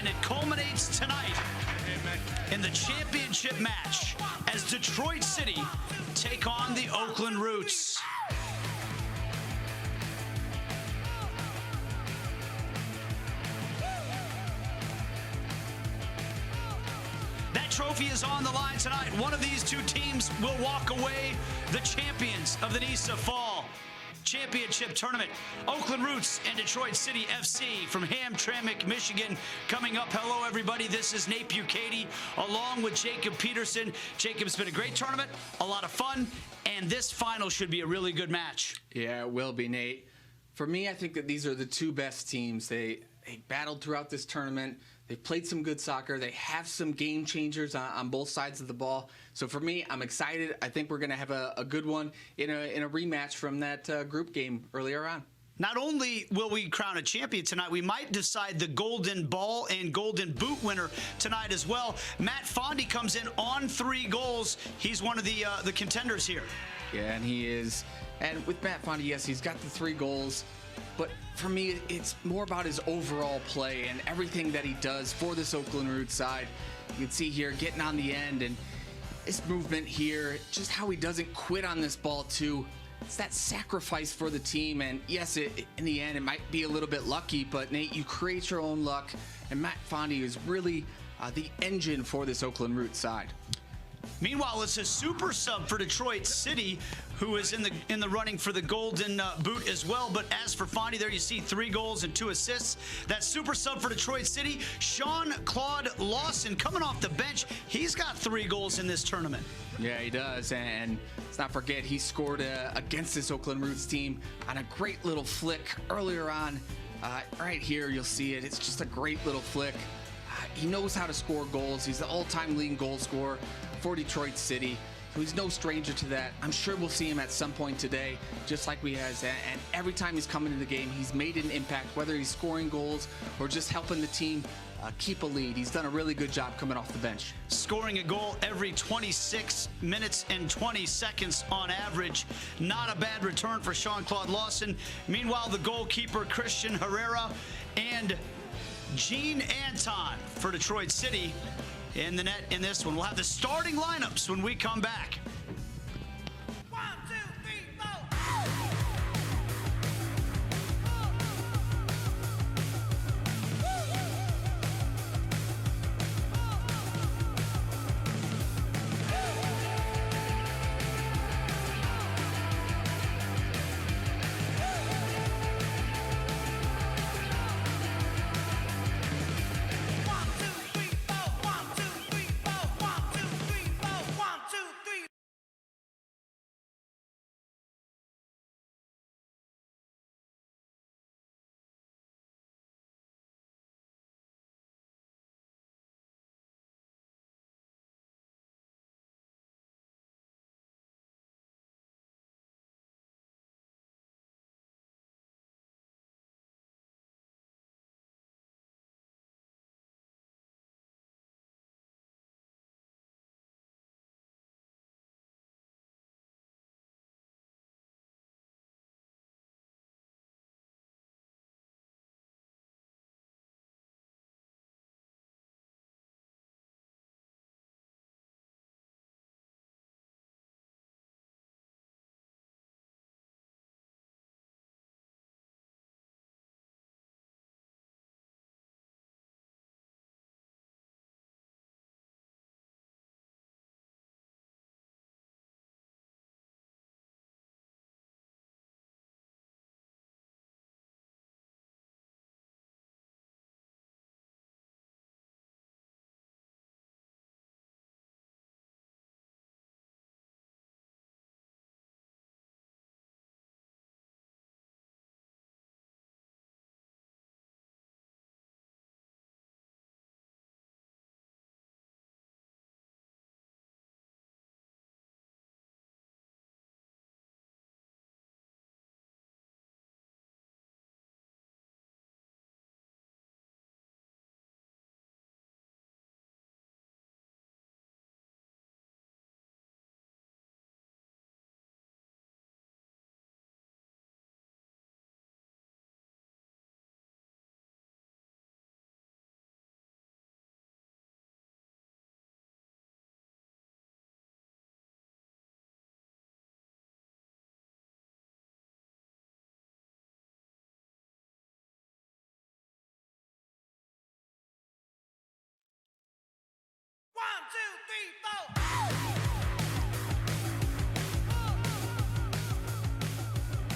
And it culminates tonight in the championship match as Detroit City take on the Oakland Roots. That trophy is on the line tonight. One of these two teams will walk away the champions of the NISA Fall Championship Tournament. Oakland Roots and Detroit City FC from Hamtramck, Michigan. Coming up, hello everybody. This is Nate Bukaty along with Jacob Peterson. Jacob, it's been a great tournament, a lot of fun, and this final should be a really good match. Yeah, it will be, Nate. For me, I think that these are the two best teams. They battled throughout this tournament. They played some good soccer. They have some game changers on both sides of the ball. So for me, I'm excited. I think we're going to have a good one in a rematch from that group game earlier on. Not only will we crown a champion tonight, we might decide the Golden Ball and Golden Boot winner tonight as well. Matt Fondy comes in on 3 goals. He's one of the contenders here. Yeah, and he is. And with Matt Fondy, yes, he's got the 3 goals. But for me, it's more about his overall play and everything that he does for this Oakland Roots side. You can see here getting on the end and his movement here, just how he doesn't quit on this ball too. It's that sacrifice for the team, and yes, in the end, it might be a little bit lucky, but Nate, you create your own luck, and Matt Fondy is really the engine for this Oakland Roots side. Meanwhile, it's a super sub for Detroit City, who is in the running for the Golden Boot as well. But as for Fondy, there you see 3 goals and 2 assists. That super sub for Detroit City, Jean-Claude Lawson, coming off the bench. He's got 3 goals in this tournament. Yeah, he does. And let's not forget, he scored against this Oakland Roots team on a great little flick earlier on. Right here, you'll see it. It's just a great little flick. He knows how to score goals. He's the all-time leading goal scorer for Detroit City, so he's no stranger to that. I'm sure we'll see him at some point today, just like we has. And every time he's come into the game, he's made an impact, whether he's scoring goals or just helping the team keep a lead. He's done a really good job coming off the bench. Scoring a goal every 26 minutes and 20 seconds on average. Not a bad return for Jean-Claude Lawson. Meanwhile, the goalkeeper, Christian Herrera, and Gene Anton for Detroit City in the net in this one. We'll have the starting lineups when we come back.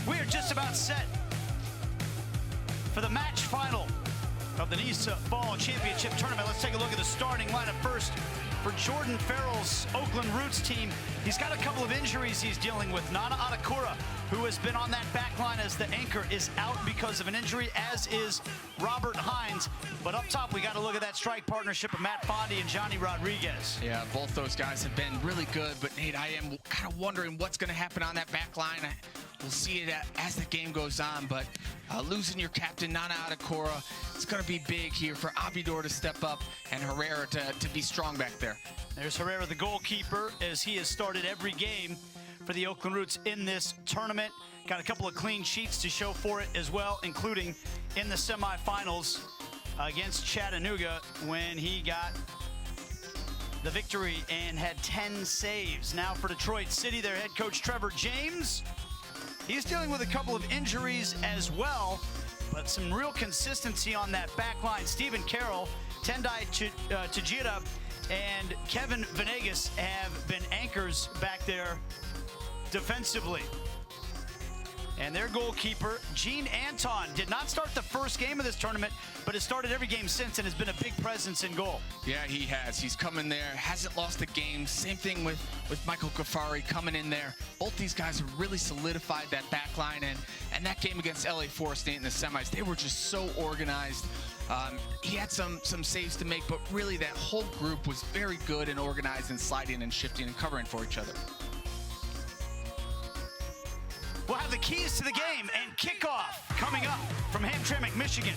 We are just about set for the match final of the NISA Fall Championship Tournament. Let's take a look at the starting lineup first. For Jordan Farrell's Oakland Roots team, he's got a couple of injuries he's dealing with. Nana Atakura, who has been on that back line as the anchor, is out because of an injury, as is Robert Hines. But up top, we got to look at that strike partnership of Matt Fondy and Johnny Rodriguez. Yeah, both those guys have been really good, but Nate, I am kind of wondering what's going to happen on that back line. We'll see it as the game goes on, but losing your captain, Nana Atakura, it's going to be big here for Abidor to step up and Herrera to be strong back there. There's Herrera, the goalkeeper, as he has started every game for the Oakland Roots in this tournament. Got a couple of clean sheets to show for it as well, including in the semifinals against Chattanooga when he got the victory and had 10 saves. Now for Detroit City, their head coach Trevor James. He's dealing with a couple of injuries as well, but some real consistency on that back line. Stephen Carroll, Tendai Tajira, and Kevin Venegas have been anchors back there defensively. And their goalkeeper, Gene Anton, did not start the first game of this tournament, but has started every game since and has been a big presence in goal. Yeah, he has. He's come in there, hasn't lost a game. Same thing with Michael Ghaffari coming in there. Both these guys have really solidified that back line, and that game against LA Forest State in the semis, they were just so organized. He had some saves to make, but really that whole group was very good and organized and sliding and shifting and covering for each other. We'll have the keys to the game and kickoff coming up from Hamtramck, Michigan.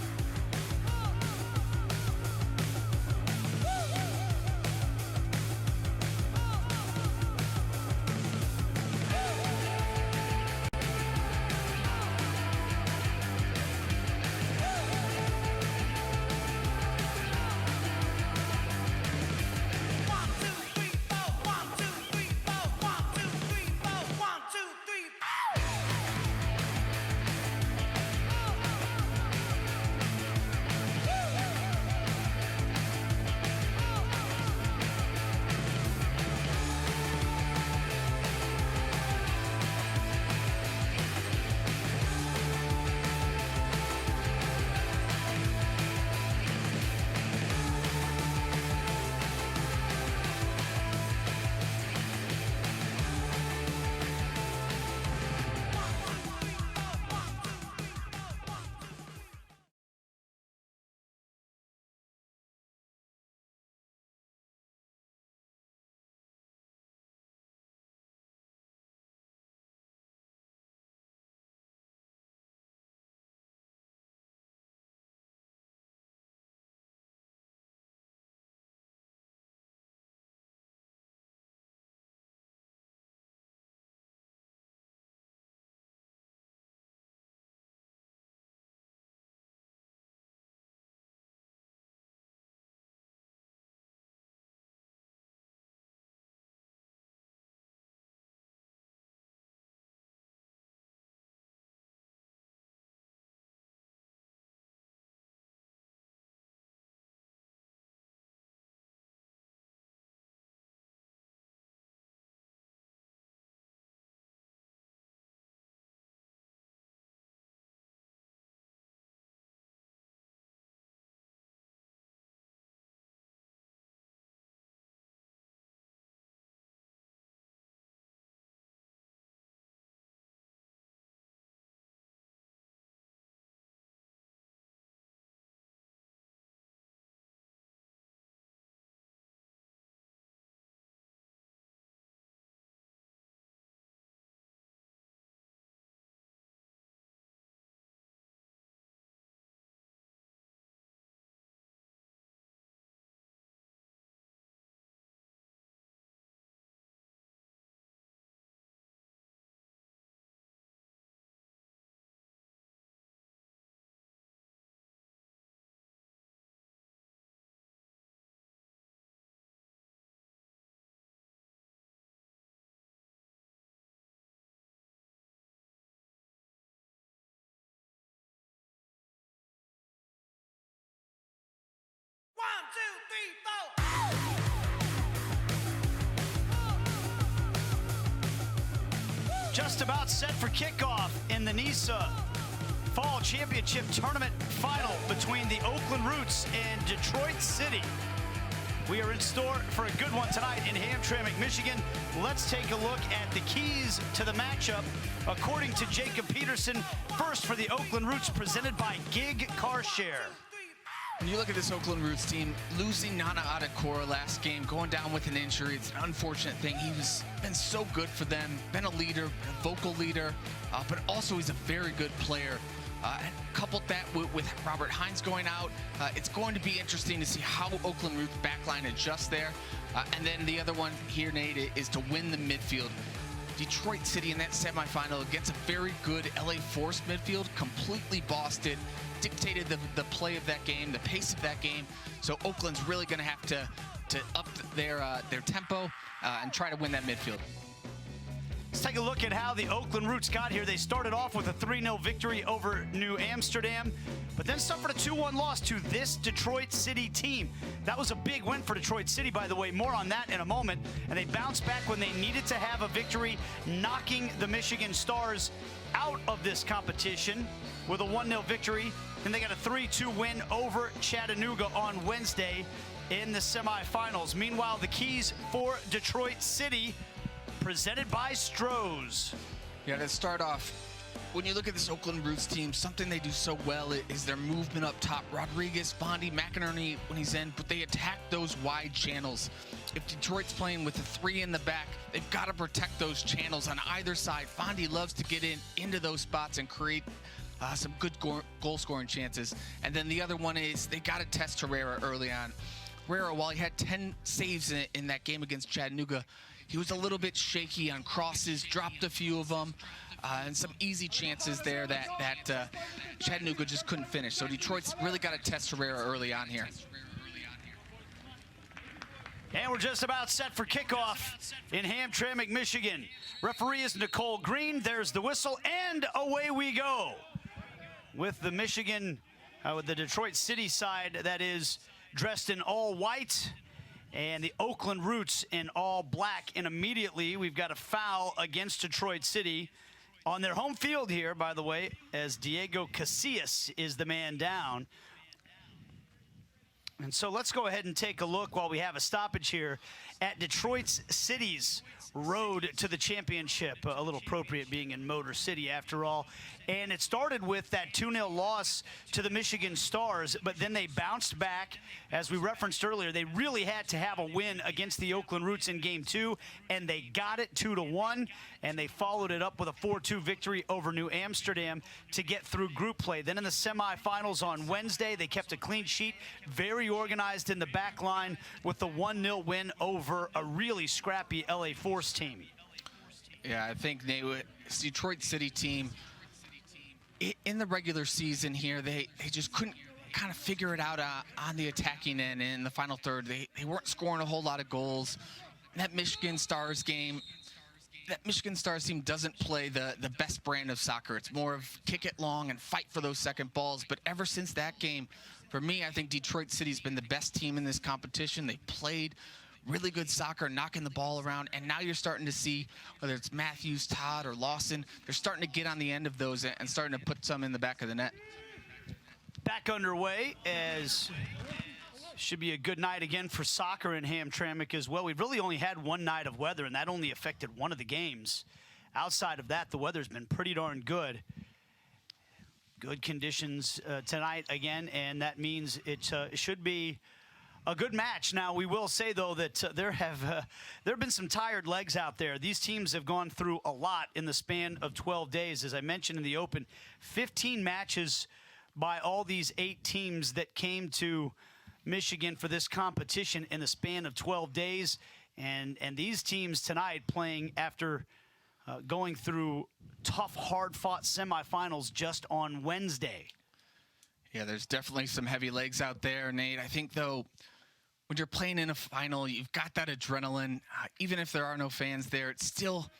Just about set for kickoff in the NISA Fall Championship Tournament final between the Oakland Roots and Detroit City. We are in store for a good one tonight in Hamtramck, Michigan. Let's take a look at the keys to the matchup according to Jacob Peterson. First for the Oakland Roots, presented by Gig Car Share. When you look at this Oakland Roots team, losing Nana Adekora last game, going down with an injury, it's an unfortunate thing. He's been so good for them, been a leader, a vocal leader, but also he's a very good player. And coupled that with Robert Hines going out, it's going to be interesting to see how Oakland Roots backline adjusts there. And then the other one here, Nate, is to win the midfield. Detroit City in that semifinal against a very good LA Force midfield, completely bossed it, dictated the play of that game, the pace of that game. So Oakland's really going to have to up their tempo and try to win that midfield. Let's take a look at how the Oakland Roots got here. They started off with a 3-0 victory over New Amsterdam, but then suffered a 2-1 loss to this Detroit City team. That was a big win for Detroit City, by the way. More on that in a moment. And they bounced back when they needed to have a victory, knocking the Michigan Stars out of this competition with a 1-0 victory. Then they got a 3-2 win over Chattanooga on Wednesday in the semifinals. Meanwhile, the keys for Detroit City, presented by Stroh's. Yeah, to start off, when you look at this Oakland Roots team, something they do so well is their movement up top. Rodriguez, Bondi, McInerney when he's in, but they attack those wide channels. If Detroit's playing with a 3 in the back, they've got to protect those channels on either side. Bondi loves to get into those spots and create some good goal-scoring chances. And then the other one is they got to test Herrera early on. Herrera, while he had 10 saves in that game against Chattanooga, he was a little bit shaky on crosses, dropped a few of them, and some easy chances there that Chattanooga just couldn't finish. So Detroit's really got to test Herrera early on here. And we're just about set for kickoff in Hamtramck, Michigan. Referee is Nicole Green. There's the whistle, and away we go. With the Michigan, with the Detroit City side that is dressed in all white, and the Oakland Roots in all black. And immediately we've got a foul against Detroit City on their home field here, by the way, as Diego Casillas is the man down. And so let's go ahead and take a look while we have a stoppage here at Detroit City's road to the championship. A little appropriate being in Motor City after all. And it started with that 2-0 loss to the Michigan Stars, but then they bounced back. As we referenced earlier, they really had to have a win against the Oakland Roots in Game 2, and they got it 2-1, and they followed it up with a 4-2 victory over New Amsterdam to get through group play. Then in the semifinals on Wednesday, they kept a clean sheet, very organized in the back line with the 1-0 win over a really scrappy LA Force team. Yeah, I think this Detroit City team, in the regular season here, they just couldn't kind of figure it out on the attacking end in the final third. They weren't scoring a whole lot of goals. That Michigan Stars game, that Michigan Stars team doesn't play the best brand of soccer. It's more of kick it long and fight for those second balls. But ever since that game, for me, I think Detroit City's been the best team in this competition. They played really good soccer, knocking the ball around, and now you're starting to see, whether it's Matthews, Todd, or Lawson, they're starting to get on the end of those and starting to put some in the back of the net. Back underway, as should be a good night again for soccer in Hamtramck as well. We've really only had one night of weather, and that only affected one of the games. Outside of that, the weather's been pretty darn good. Good conditions tonight again, and that means it should be a good match. Now, we will say, though, that there have been some tired legs out there. These teams have gone through a lot in the span of 12 days. As I mentioned in the open, 15 matches by all these 8 teams that came to Michigan for this competition in the span of 12 days. And these teams tonight playing after going through tough, hard-fought semifinals just on Wednesday. Yeah, there's definitely some heavy legs out there, Nate. I think, though, when you're playing in a final, you've got that adrenaline. Even if there are no fans there, it's still,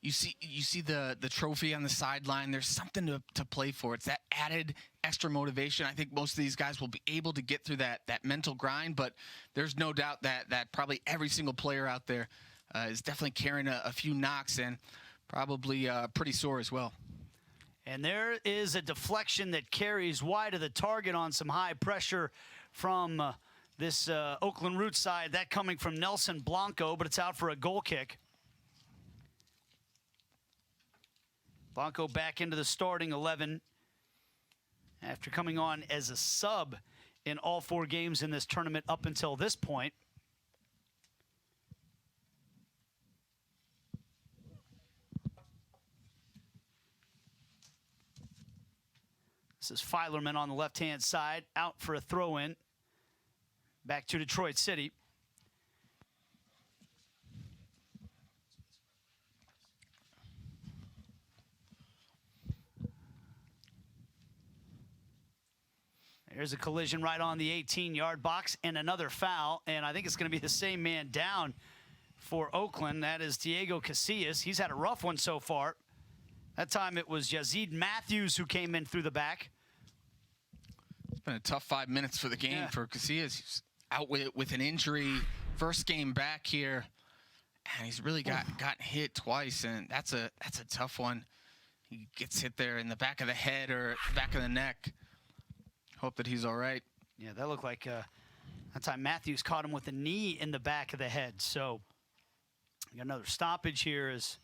you see the trophy on the sideline. There's something to play for. It's that added extra motivation. I think most of these guys will be able to get through that mental grind, but there's no doubt that probably every single player out there is definitely carrying a few knocks. And Probably pretty sore as well. And there is a deflection that carries wide of the target on some high pressure from this Oakland Roots side. That coming from Nelson Blanco, but it's out for a goal kick. Blanco back into the starting 11 after coming on as a sub in all 4 games in this tournament up until this point. This is Filerman on the left-hand side, out for a throw-in. Back to Detroit City. There's a collision right on the 18-yard box and another foul, and I think it's going to be the same man down for Oakland. That is Diego Casillas. He's had a rough one so far. That time it was Yazid Matthews who came in through the back. It's been a tough 5 minutes for the game for Casillas. He's out with an injury, first game back here, and he's really gotten hit twice, and that's a tough one. He gets hit there in the back of the head or back of the neck. Hope that he's all right. Yeah, that looked like that time Matthews caught him with a knee in the back of the head. So we got another stoppage here as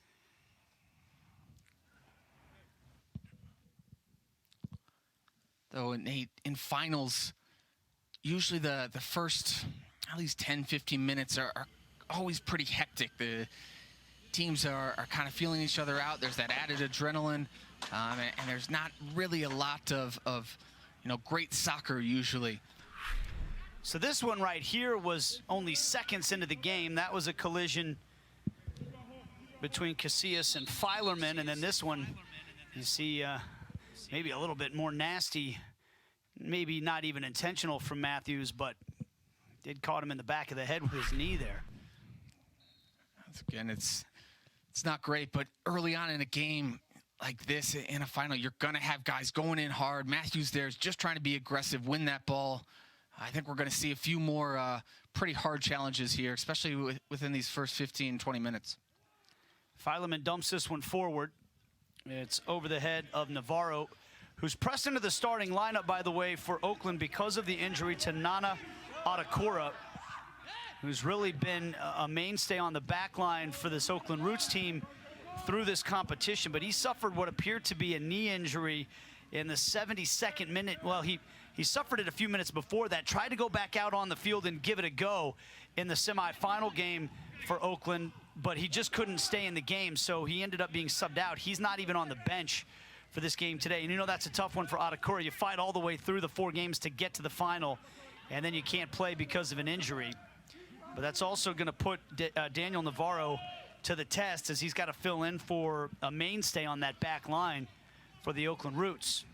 though in finals, usually the first at least 10, 15 minutes are always pretty hectic. The teams are kind of feeling each other out. There's that added adrenaline, and there's not really a lot of great soccer usually. So this one right here was only seconds into the game. That was a collision between Casillas and Filerman, and then this one, you see maybe a little bit more nasty, maybe not even intentional from Matthews, but did caught him in the back of the head with his knee there. Again, it's not great, but early on in a game like this, in a final, you're going to have guys going in hard. Matthews there is just trying to be aggressive, win that ball. I think we're going to see a few more pretty hard challenges here, especially within these first 15, 20 minutes. Filerman dumps this one forward. It's over the head of Navarro, who's pressed into the starting lineup, by the way, for Oakland because of the injury to Nana Adekora, who's really been a mainstay on the back line for this Oakland Roots team through this competition. But he suffered what appeared to be a knee injury in the 72nd minute. Well, he suffered it a few minutes before that, tried to go back out on the field and give it a go in the semifinal game for Oakland, but he just couldn't stay in the game, so he ended up being subbed out. He's not even on the bench for this game today. And you know that's a tough one for Adekora. You fight all the way through the 4 games to get to the final, and then you can't play because of an injury. But that's also going to put Daniel Navarro to the test, as he's got to fill in for a mainstay on that back line for the Oakland Roots.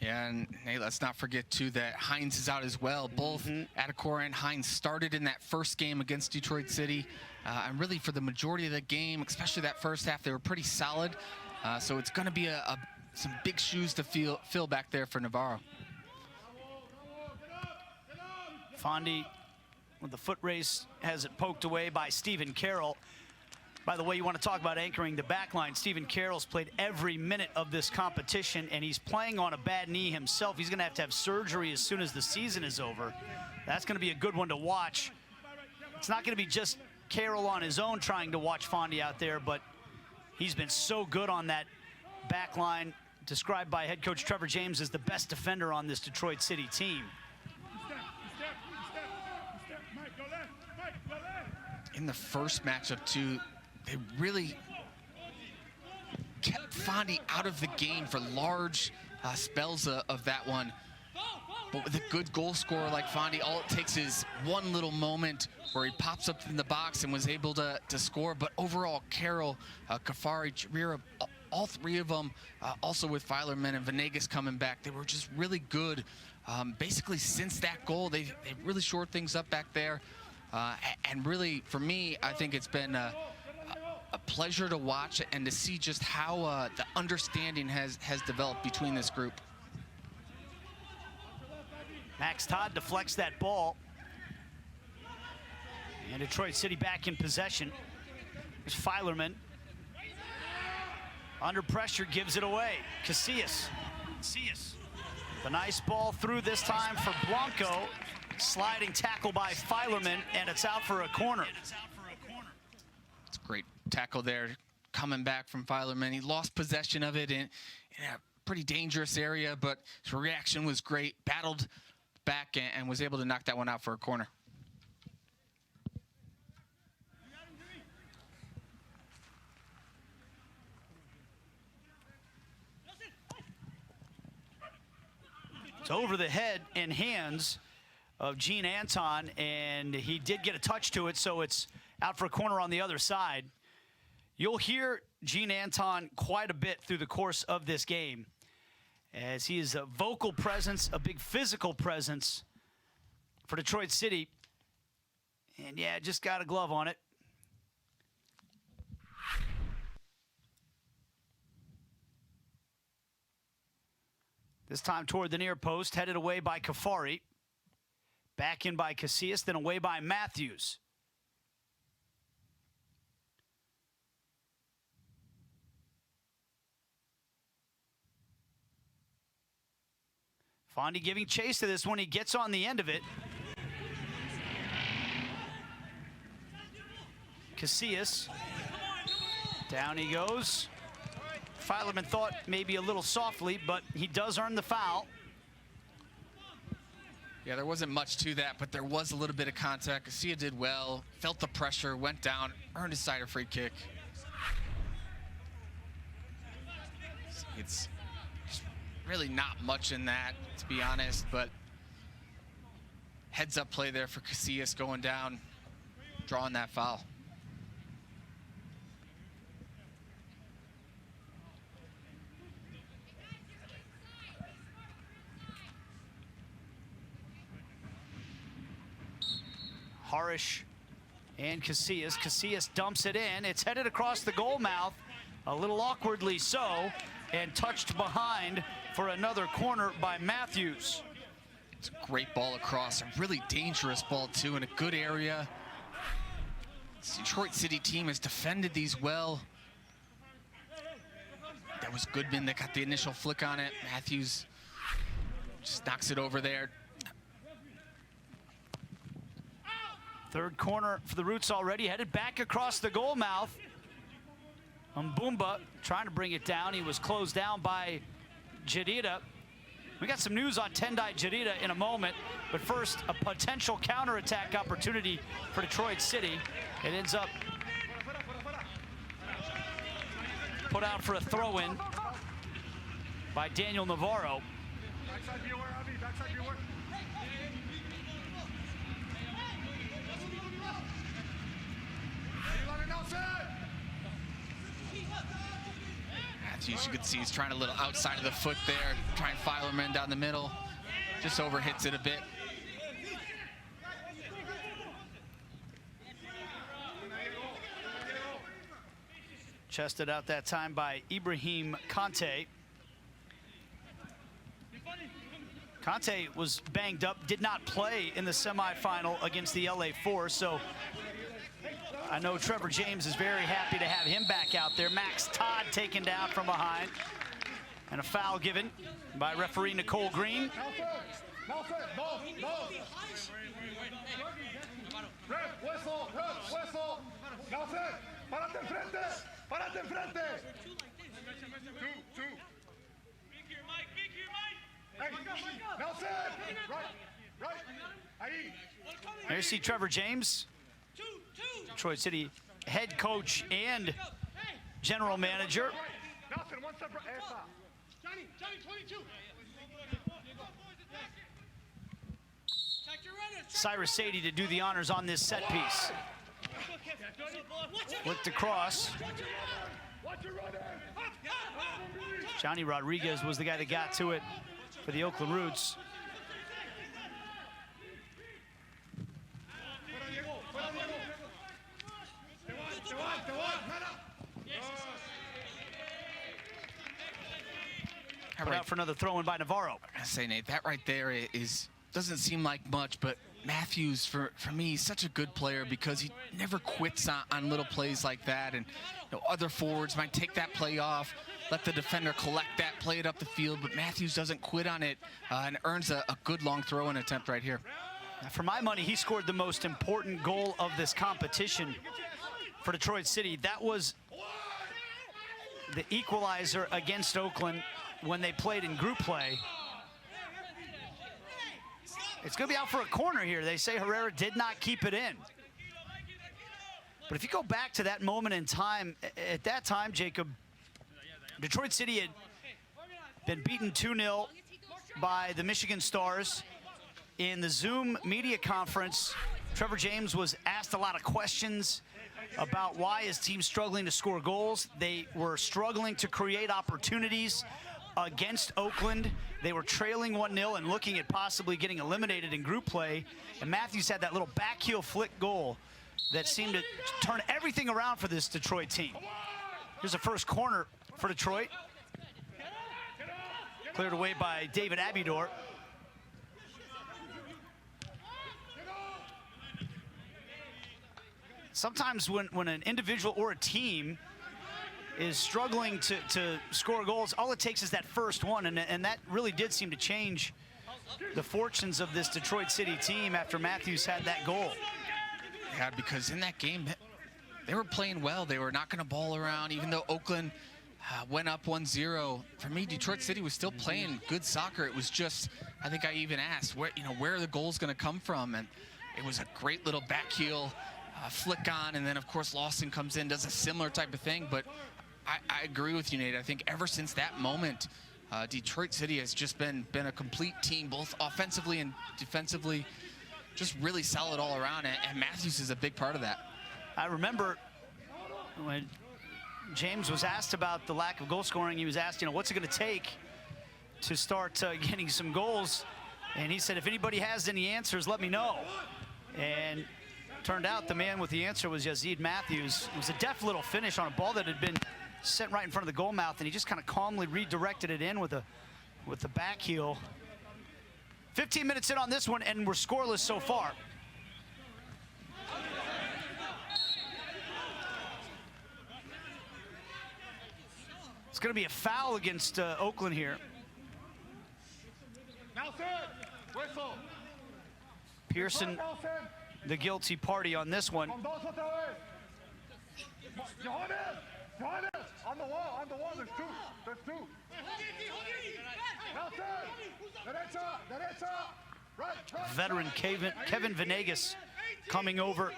Yeah, and hey, let's not forget, too, that Hines is out as well. Both Adekora and Hines started in that first game against Detroit City. And really, for the majority of the game, especially that first half, they were pretty solid. So it's going to be some big shoes to fill back there for Navarro. Fondy, with the foot race, has it poked away by Stephen Carroll. By the way, you want to talk about anchoring the back line. Stephen Carroll's played every minute of this competition, and he's playing on a bad knee himself. He's going to have surgery as soon as the season is over. That's going to be a good one to watch. It's not going to be just Carroll on his own trying to watch Fondy out there, but he's been so good on that back line, described by head coach Trevor James as the best defender on this Detroit City team. In the first matchup, too, they really kept Fondy out of the game for large spells of that one. But with a good goal scorer like Fondy, all it takes is one little moment where he pops up in the box and was able to score. But overall, Carroll, Kafari, Chirira, all 3 of them, also with Filerman and Venegas coming back, they were just really good. Basically, since that goal, they really shored things up back there. And really, for me, I think it's been a pleasure to watch and to see just how the understanding has developed between this group. Max Todd deflects that ball. And Detroit City back in possession. There's Filerman. Under pressure, gives it away. Casillas. The nice ball through this time for Blanco. Sliding tackle by Filerman, and it's out for a corner. It's a great tackle there, coming back from Filerman. He lost possession of it in a pretty dangerous area, but his reaction was great. Battled back and was able to knock that one out for a corner. It's over the head and hands of Gene Anton, and he did get a touch to it, so it's out for a corner on the other side. You'll hear Gene Anton quite a bit through the course of this game, as he is a vocal presence, a big physical presence for Detroit City. And yeah, just got a glove on it. This time toward the near post, headed away by Kafari. Back in by Casillas, then away by Matthews. Fondy giving chase to this one. He gets on the end of it. Casillas. Down he goes. Filerman thought maybe a little softly, but he does earn the foul. Yeah, there wasn't much to that, but there was a little bit of contact. Casillas did well, felt the pressure, went down, earned his side of free kick. It's really not much in that, to be honest, but heads up play there for Casillas going down, drawing that foul. Harish and Casillas. Casillas dumps it in. It's headed across the goal mouth, a little awkwardly so, and touched behind for another corner by Matthews. It's a great ball across, a really dangerous ball too, in a good area. This Detroit City team has defended these well. That was Goodman that got the initial flick on it. Matthews just knocks it over there. Third corner for the Roots already, headed back across the goal mouth. Mbumba trying to bring it down. He was closed down by Jadida. We got some news on Tendai Jadida in a moment, but first, a potential counterattack opportunity for Detroit City. It ends up put out for a throw-in by Daniel Navarro. Matthews, you can see he's trying a little outside of the foot there, trying Filerman down the middle. Just overhits it a bit. Chested out that time by Ibrahim Conte. Conte was banged up, did not play in the semifinal against the LA Force, so I know Trevor James is very happy to have him back out there. Max Todd taken down from behind, and a foul given by referee Nicole Green. There you see Trevor James, Detroit City head coach and general manager. Cyrus Sadie to do the honors on this set piece. Flicked across. Johnny Rodriguez was the guy that got to it for the Oakland Roots. Put out for another throw-in by Navarro. I say, Nate, that right there doesn't seem like much, but Matthews, for me, he's such a good player because he never quits on little plays like that. And other forwards might take that play off, let the defender collect that, play it up the field, but Matthews doesn't quit on it and earns a good long throw-in attempt right here. For my money, he scored the most important goal of this competition for Detroit City. That was the equalizer against Oakland when they played in group play. It's going to be out for a corner here. They say Herrera did not keep it in. But if you go back to that moment in time, at that time, Jacob, Detroit City had been beaten 2-0 by the Michigan Stars. In the Zoom media conference, Trevor James was asked a lot of questions about why his team's struggling to score goals. They were struggling to create opportunities against Oakland. They were trailing 1-0 and looking at possibly getting eliminated in group play. And Matthews had that little backheel flick goal that seemed to turn everything around for this Detroit team. Here's the first corner for Detroit. Cleared away by David Abidor. Sometimes when an individual or a team is struggling to score goals, all it takes is that first one, and that really did seem to change the fortunes of this Detroit City team after Matthews had that goal. Yeah, because in that game, they were playing well. They were knocking a ball around, even though Oakland went up 1-0. For me, Detroit City was still playing good soccer. It was just, I think I even asked, where are the goals going to come from? And it was a great little back heel flick on, and then of course Lawson comes in, does a similar type of thing. But I agree with you, Nate. I think ever since that moment, Detroit City has just been a complete team, both offensively and defensively, just really solid all around, and Matthews is a big part of that. I remember when James was asked about the lack of goal scoring, he was asked, what's it going to take to start getting some goals? And he said, if anybody has any answers, let me know. And turned out the man with the answer was Yazid Matthews. It was a deft little finish on a ball that had been sent right in front of the goal mouth, and he just kind of calmly redirected it in with the back heel. 15 minutes in on this one, and we're scoreless so far. It's going to be a foul against Oakland here. Pearson, the guilty party on this one. On the wall, there's two. Veteran Kevin Venegas coming over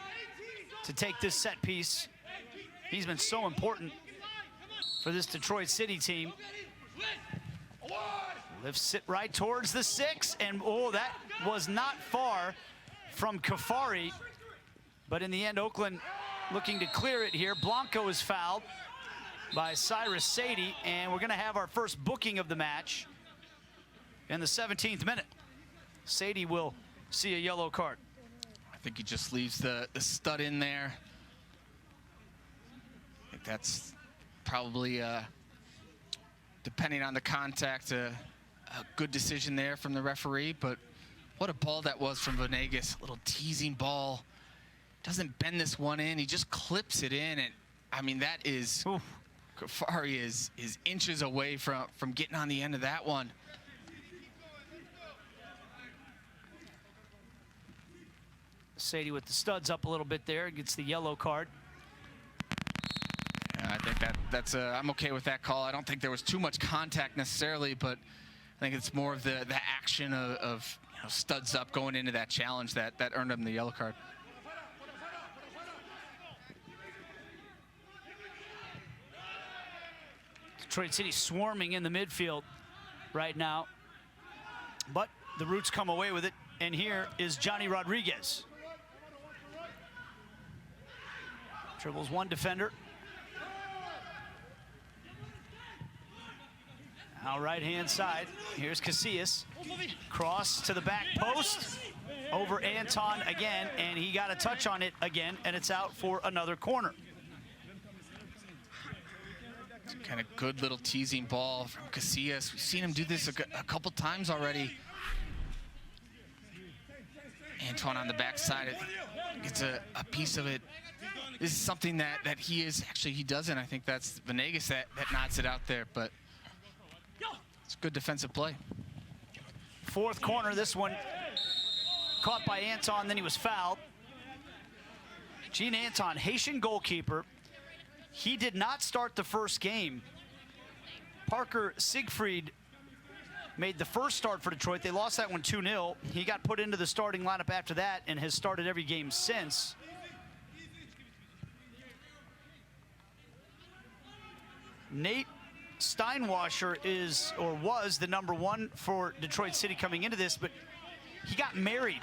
to take this set piece. He's been so important for this Detroit City team. Lifts it right towards the 6, and that was not far from Kafari. But in the end, Oakland looking to clear it here. Blanco is fouled by Cyrus Sadie, and we're going to have our first booking of the match in the 17th minute. Sadie will see a yellow card. I think he just leaves the stud in there. I think that's probably, depending on the contact, a good decision there from the referee. But what a ball that was from Venegas. A little teasing ball. Doesn't bend this one in. He just clips it in. And, I mean, that is... Oof. Kafari is inches away from getting on the end of that one. Sadie with the studs up a little bit there, gets the yellow card. Yeah, I think that's I'm okay with that call. I don't think there was too much contact necessarily, but I think it's more of the action of studs up going into that challenge that earned him the yellow card. Detroit City swarming in the midfield right now, but the Roots come away with it, and here is Johnny Rodriguez. Dribbles one defender. Now right-hand side, here's Casillas. Cross to the back post, over Anton again, and he got a touch on it again, and it's out for another corner. Kind of good little teasing ball from Casillas. We've seen him do this a couple times already. Antoine on the backside gets a piece of it. This is something that he is, actually he doesn't. I think that's Venegas that knocks it out there, but it's good defensive play. Fourth corner, this one caught by Anton, then he was fouled. Gene Anton, Haitian goalkeeper. He did not start the first game. Parker Siegfried made the first start for Detroit. They lost that one 2-0. He got put into the starting lineup after that and has started every game since. Nate Steinwasser is, or was, the #1 for Detroit City coming into this, but he got married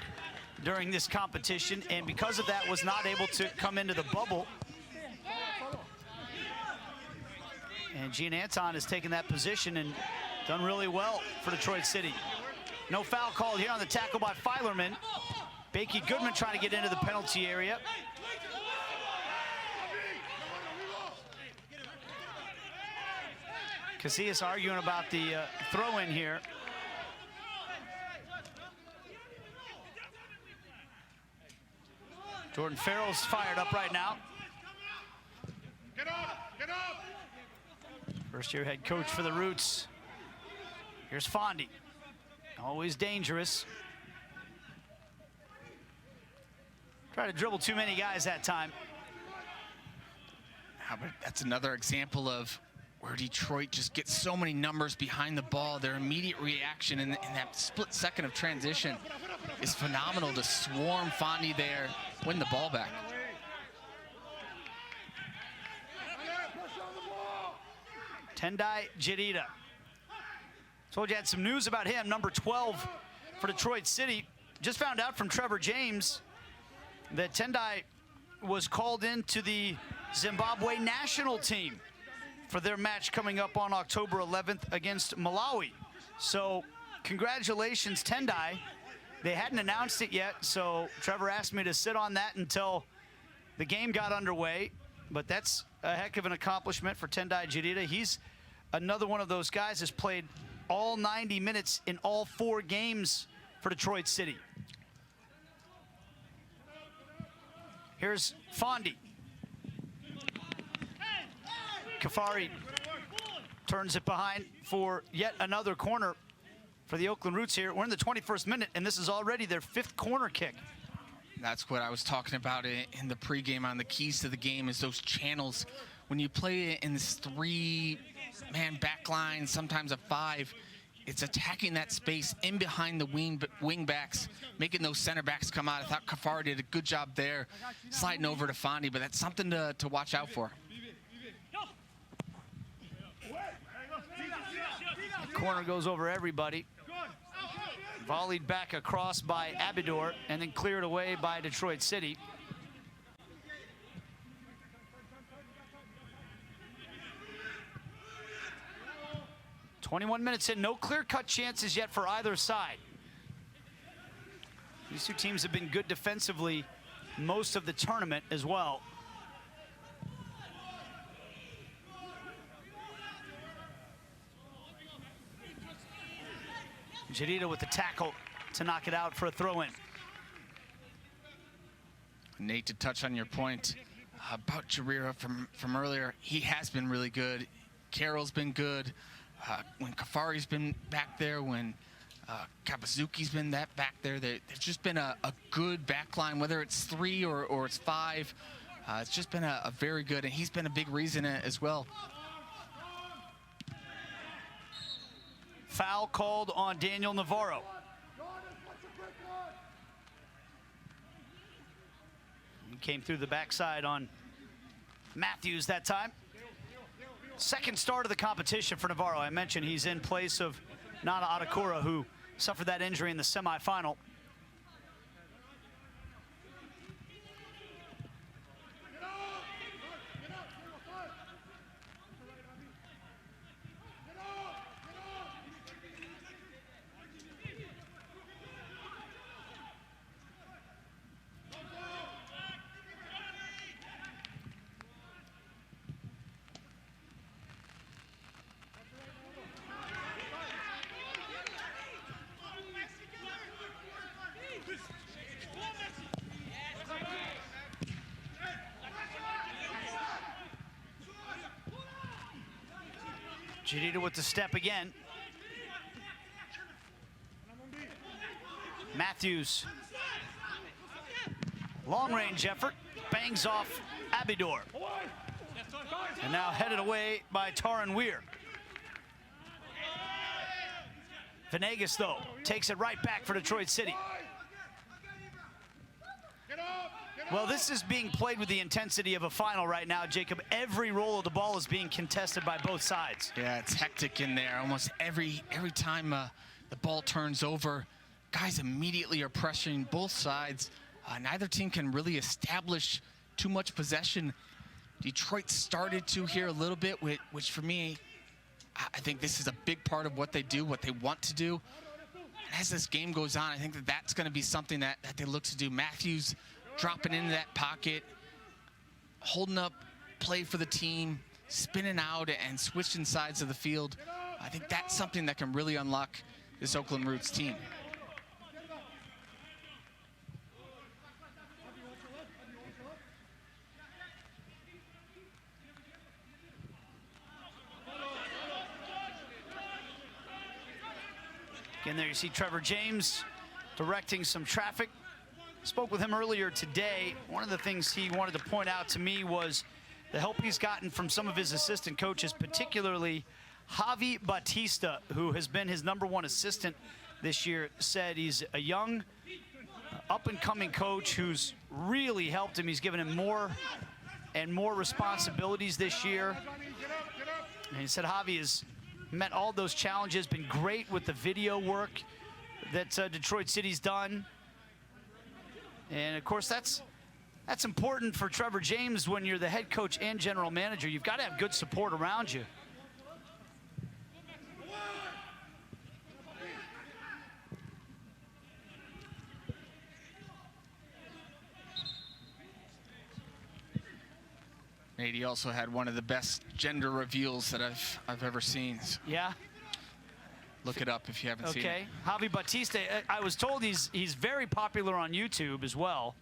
during this competition, and because of that was not able to come into the bubble. And Gene Anton has taken that position and done really well for Detroit City. No foul called here on the tackle by Filerman. Bakey Goodman trying to get into the penalty area. Casillas arguing about the throw-in here. Jordan Farrell's fired up right now. Get up! Get up! First-year head coach for the Roots. Here's Fondy. Always dangerous. Try to dribble too many guys that time. That's another example of where Detroit just gets so many numbers behind the ball. Their immediate reaction in that split second of transition is phenomenal to swarm Fondy there, win the ball back. Tendai Jedida. Told you I had some news about him, number 12 for Detroit City. Just found out from Trevor James that Tendai was called into the Zimbabwe national team for their match coming up on October 11th against Malawi. So congratulations, Tendai. They hadn't announced it yet, so Trevor asked me to sit on that until the game got underway. But that's a heck of an accomplishment for Tendai Jedida. He's another one of those guys that's played all 90 minutes in all 4 games for Detroit City. Here's Fondy. Kafari turns it behind for yet another corner for the Oakland Roots here. We're in the 21st minute, and this is already their 5th corner kick. That's what I was talking about in the pregame on the keys to the game, is those channels. When you play in this 3-man back line, sometimes a 5, it's attacking that space in behind the wing backs, making those center backs come out. I thought Kafari did a good job there, sliding over to Fondy, but that's something to watch out for. Corner goes over everybody. Volleyed back across by Abidor and then cleared away by Detroit City. "21 minutes in, no clear-cut chances yet for either side." These two teams have been good defensively most of the tournament as well. Jedida with the tackle to knock it out for a throw-in. Nate, to touch on your point about Jarira from earlier, he has been really good. Carroll's been good. When Kafari's been back there, when Kabazuki's been back there, they've just been a good back line, whether it's 3 or it's 5. It's just been a very good, and he's been a big reason as well. Foul called on Daniel Navarro. He came through the backside on Matthews that time. Second start of the competition for Navarro. I mentioned he's in place of Nana Adakura, who suffered that injury in the semifinal. Jadita with the step again. Matthews. Long range effort. Bangs off Abidor. And now headed away by Taran Weir. Venegas, though, takes it right back for Detroit City. Well, this is being played with the intensity of a final right now, Jacob. Every roll of the ball is being contested by both sides. Yeah, it's hectic in there. Almost every time the ball turns over, guys immediately are pressuring both sides. Neither team can really establish too much possession. Detroit started to here a little bit, which for me, I think this is a big part of what they do, what they want to do. And as this game goes on, I think that that's going to be something that they look to do. Matthews dropping into that pocket, holding up play for the team, spinning out and switching sides of the field. I think that's something that can really unlock this Oakland Roots team. Again, there you see Trevor James directing some traffic. Spoke with him earlier today. One of the things he wanted to point out to me was the help he's gotten from some of his assistant coaches, particularly Javi Batista, who has been his #1 assistant this year. Said he's a young, up-and-coming coach who's really helped him. He's given him more and more responsibilities this year. And he said Javi has met all those challenges, been great with the video work that Detroit City's done. And of course, that's important for Trevor James when you're the head coach and general manager. You've got to have good support around you. Nate, he also had one of the best gender reveals that I've ever seen. So yeah. Look it up if you haven't seen it. Okay, Javi Batista, I was told he's very popular on YouTube as well.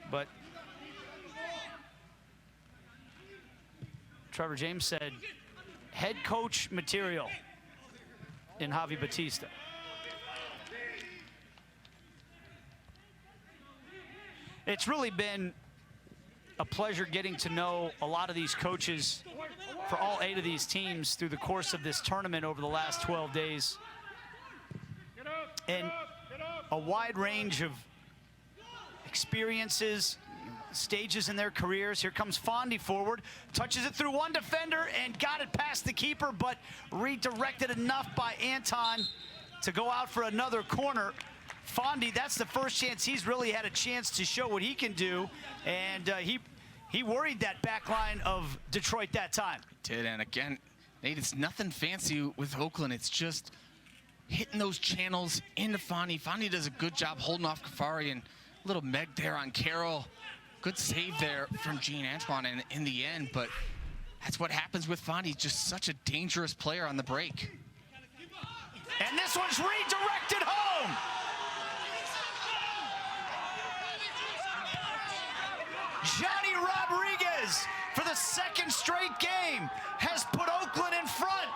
But Trevor James said head coach material in Javi Batista. It's really been a pleasure getting to know a lot of these coaches for all 8 of these teams through the course of this tournament over the last 12 days. And a wide range of experiences, stages in their careers. Here comes Fondy forward, touches it through one defender and got it past the keeper, but redirected enough by Anton to go out for another corner. Fondy, that's the first chance he's really had a chance to show what he can do, and he worried that back line of Detroit that time. Did, and again, Nate, it's nothing fancy with Oakland. It's just hitting those channels into Fondy. Fondy does a good job holding off Kafari, and a little Meg there on Carroll. Good save there from Jean Antoine in the end, but that's what happens with Fondy. Just such a dangerous player on the break. And this one's redirected home. Johnny Rodriguez, for the 2nd straight game, has put Oakland in front.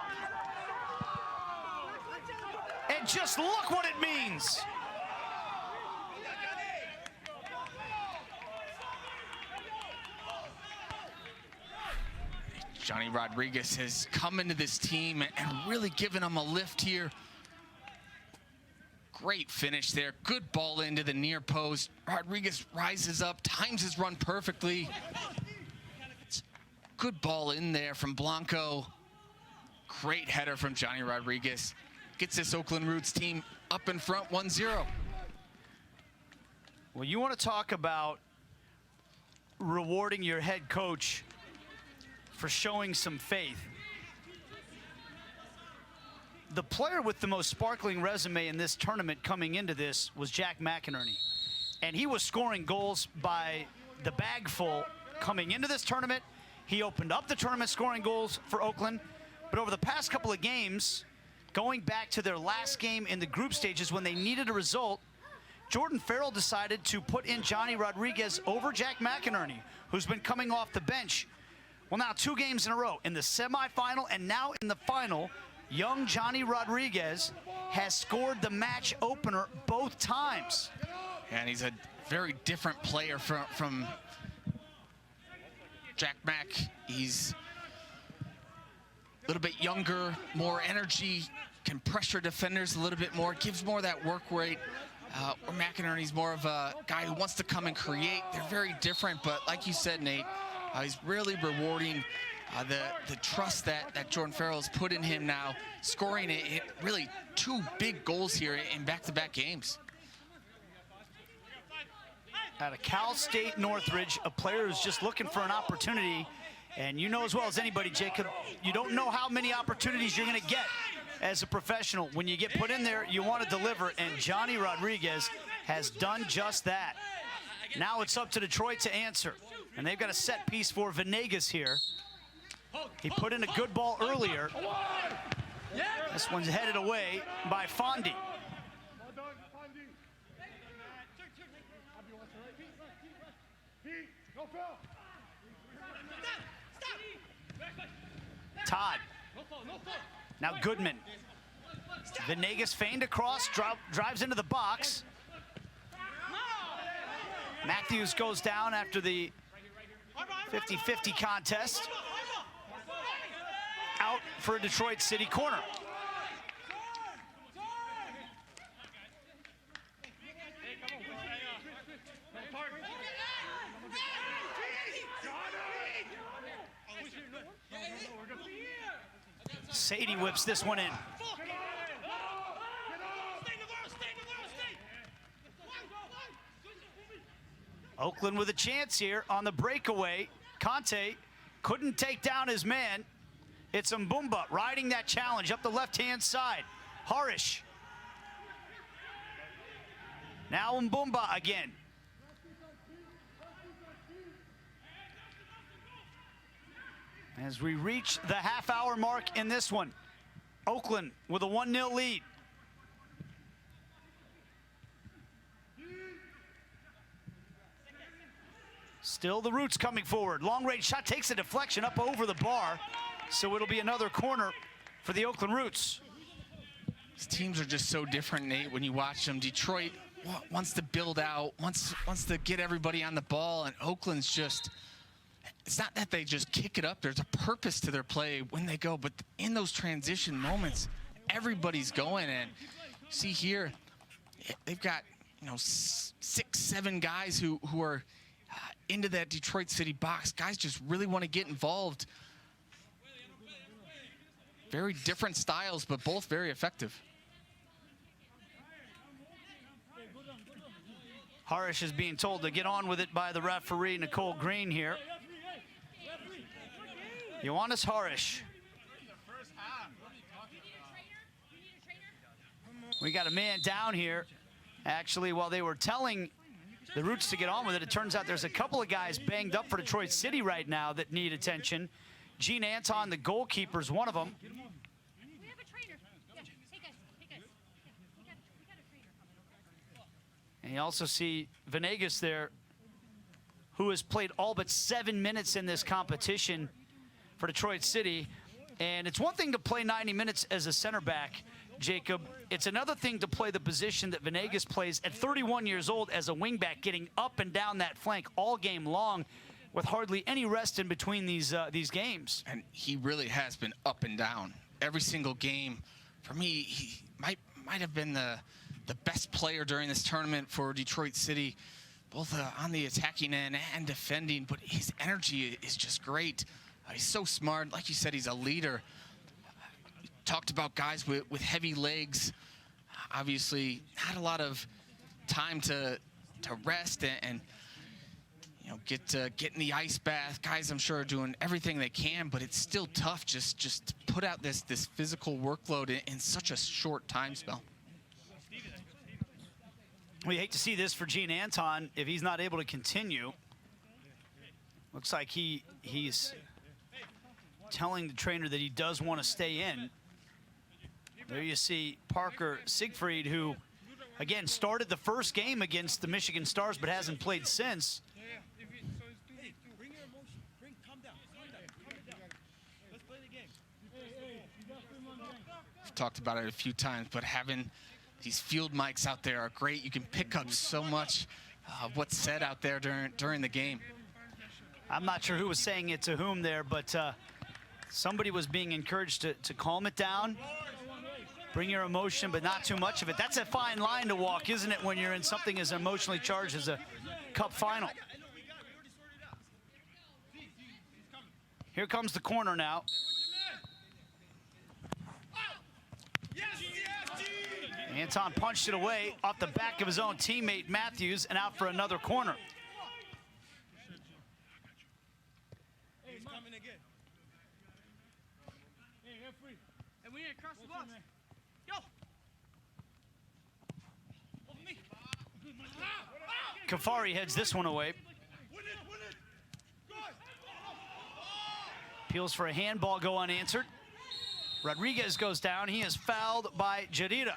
And just look what it means. Johnny Rodriguez has come into this team and really given them a lift here. Great finish there. Good ball into the near post. Rodriguez rises up, times his run perfectly. Good ball in there from Blanco. Great header from Johnny Rodriguez. Gets this Oakland Roots team up in front 1-0. Well, you want to talk about rewarding your head coach for showing some faith. The player with the most sparkling resume in this tournament coming into this was Jack McInerney. And he was scoring goals by the bagful coming into this tournament. He opened up the tournament scoring goals for Oakland. But over the past couple of games, going back to their last game in the group stages when they needed a result, Jordan Farrell decided to put in Johnny Rodriguez over Jack McInerney, who's been coming off the bench. Well, now 2 games in a row. In the semifinal and now in the final, young Johnny Rodriguez has scored the match opener both times. And he's a very different player from Jack Mack. He's a little bit younger, more energy, can pressure defenders a little bit more, gives more of that work rate. Or McInerney's more of a guy who wants to come and create. They're very different, but like you said, Nate, he's really rewarding the trust that Jordan Farrell has put in him now, scoring it really 2 big goals here in back-to-back games. Out of Cal State Northridge, a player who's just looking for an opportunity. And you know as well as anybody, Jacob, you don't know how many opportunities you're going to get as a professional. When you get put in there, you want to deliver, and Johnny Rodriguez has done just that. Now it's up to Detroit to answer, and they've got a set piece for Venegas here. He put in a good ball earlier. This one's headed away by Fondi. Todd. Now Goodman. Venegas feigned across, drives into the box. Matthews goes down after the 50-50 contest. Out for a Detroit City corner. Sadie whips this one in. Oakland with a chance here on the breakaway. Conte couldn't take down his man. It's Mbumba riding that challenge up the left-hand side. Harish. Now Mbumba again. As we reach the half-hour mark in this one, Oakland with a 1-0 lead. Still the Roots coming forward. Long-range shot takes a deflection up over the bar, so it'll be another corner for the Oakland Roots. These teams are just so different, Nate, when you watch them. Detroit wants to build out, wants to get everybody on the ball, and Oakland's just... It's not that they just kick it up. There's a purpose to their play when they go, but in those transition moments, everybody's going. And see here, they've got 6, 7 guys who are into that Detroit City box. Guys just really want to get involved. Very different styles, but both very effective. Harish is being told to get on with it by the referee, Nicole Green here. Ioannis Harish. We got a man down here. Actually, while they were telling the Roots to get on with it, it turns out there's a couple of guys banged up for Detroit City right now that need attention. Gene Anton, the goalkeeper's one of them. We have a trainer. Yeah, take us. We got a trainer. And you also see Venegas there, who has played all but 7 minutes in this competition for Detroit City. And it's one thing to play 90 minutes as a center back, Jacob. It's another thing to play the position that Venegas plays at 31 years old as a wingback, getting up and down that flank all game long with hardly any rest in between these games. And he really has been up and down every single game. For me, he might have been the best player during this tournament for Detroit City, both on the attacking end and defending, but his energy is just great. He's so smart. Like you said, he's a leader. Talked about guys with heavy legs. Obviously, not a lot of time to rest and get in the ice bath. Guys, I'm sure, are doing everything they can, but it's still tough just to put out this physical workload in such a short time spell. We hate to see this for Gene Anton if he's not able to continue. Looks like he's telling the trainer that he does want to stay in. There you see Parker Siegfried, who, again, started the first game against the Michigan Stars but hasn't played since. talked about it a few times, but having these field mics out there are great. You can pick up so much of what's said out there during the game. I'm not sure who was saying it to whom there, but somebody was being encouraged to calm it down, bring your emotion, but not too much of it. That's a fine line to walk, isn't it, when you're in something as emotionally charged as a Cup final. Here comes the corner now. Anton punched it away off the back of his own teammate Matthews and out for another corner. Kafari heads this one away. Appeals for a handball go unanswered. Rodriguez goes down. He is fouled by Jarira.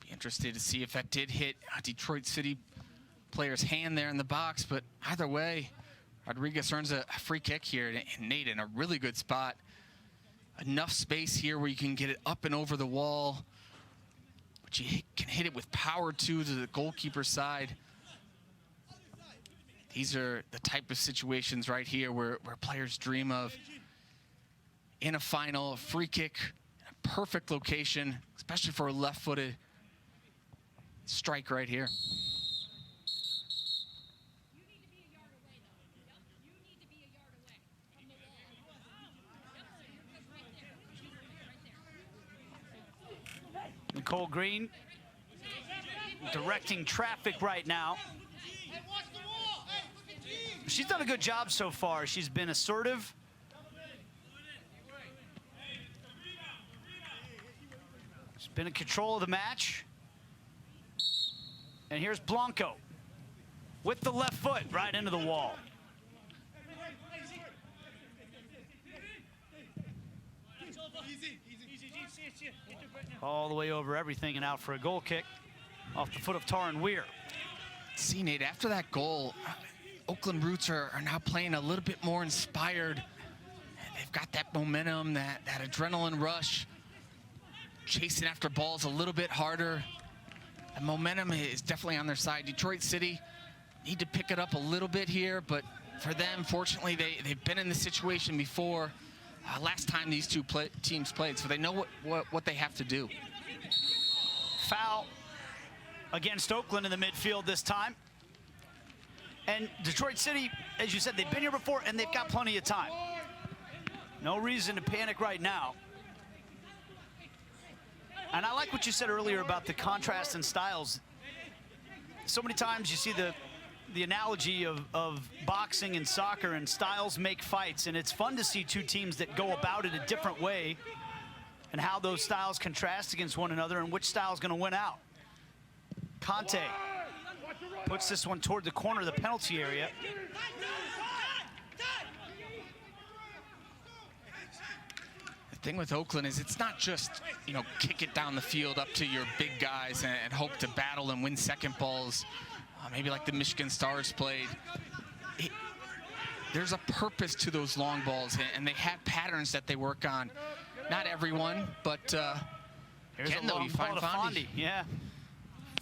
Be interested to see if that did hit a Detroit City player's hand there in the box, but either way, Rodriguez earns a free kick here, and Nate in a really good spot. Enough space here where you can get it up and over the wall, but you can hit it with power too to the goalkeeper's side. These are the type of situations right here where players dream of. In a final, a free kick, a perfect location, especially for a left-footed strike right here. Nicole Green directing traffic right now. She's done a good job so far. She's been assertive. She's been in control of the match. And here's Blanco with the left foot right into the wall. All the way over everything and out for a goal kick off the foot of Taryn Weir. See, Nate, after that goal, Oakland Roots are now playing a little bit more inspired. They've got that momentum, that adrenaline rush, chasing after balls a little bit harder. The momentum is definitely on their side. Detroit City need to pick it up a little bit here, but for them, fortunately, they've been in this situation before. Last time these two teams played, so they know what they have to do. Foul against Oakland in the midfield this time. And Detroit City, as you said, they've been here before and they've got plenty of time. No reason to panic right now. And I like what you said earlier about the contrast in styles. So many times you see the analogy of boxing and soccer, and styles make fights, and it's fun to see two teams that go about it a different way and how those styles contrast against one another and which style is going to win out. Conte puts this one toward the corner of the penalty area. The thing with Oakland is it's not just, kick it down the field up to your big guys and hope to battle and win second balls, maybe like the Michigan Stars played. There's a purpose to those long balls, and they have patterns that they work on. Not everyone, but here's again, a long you find ball to Fondy. Yeah,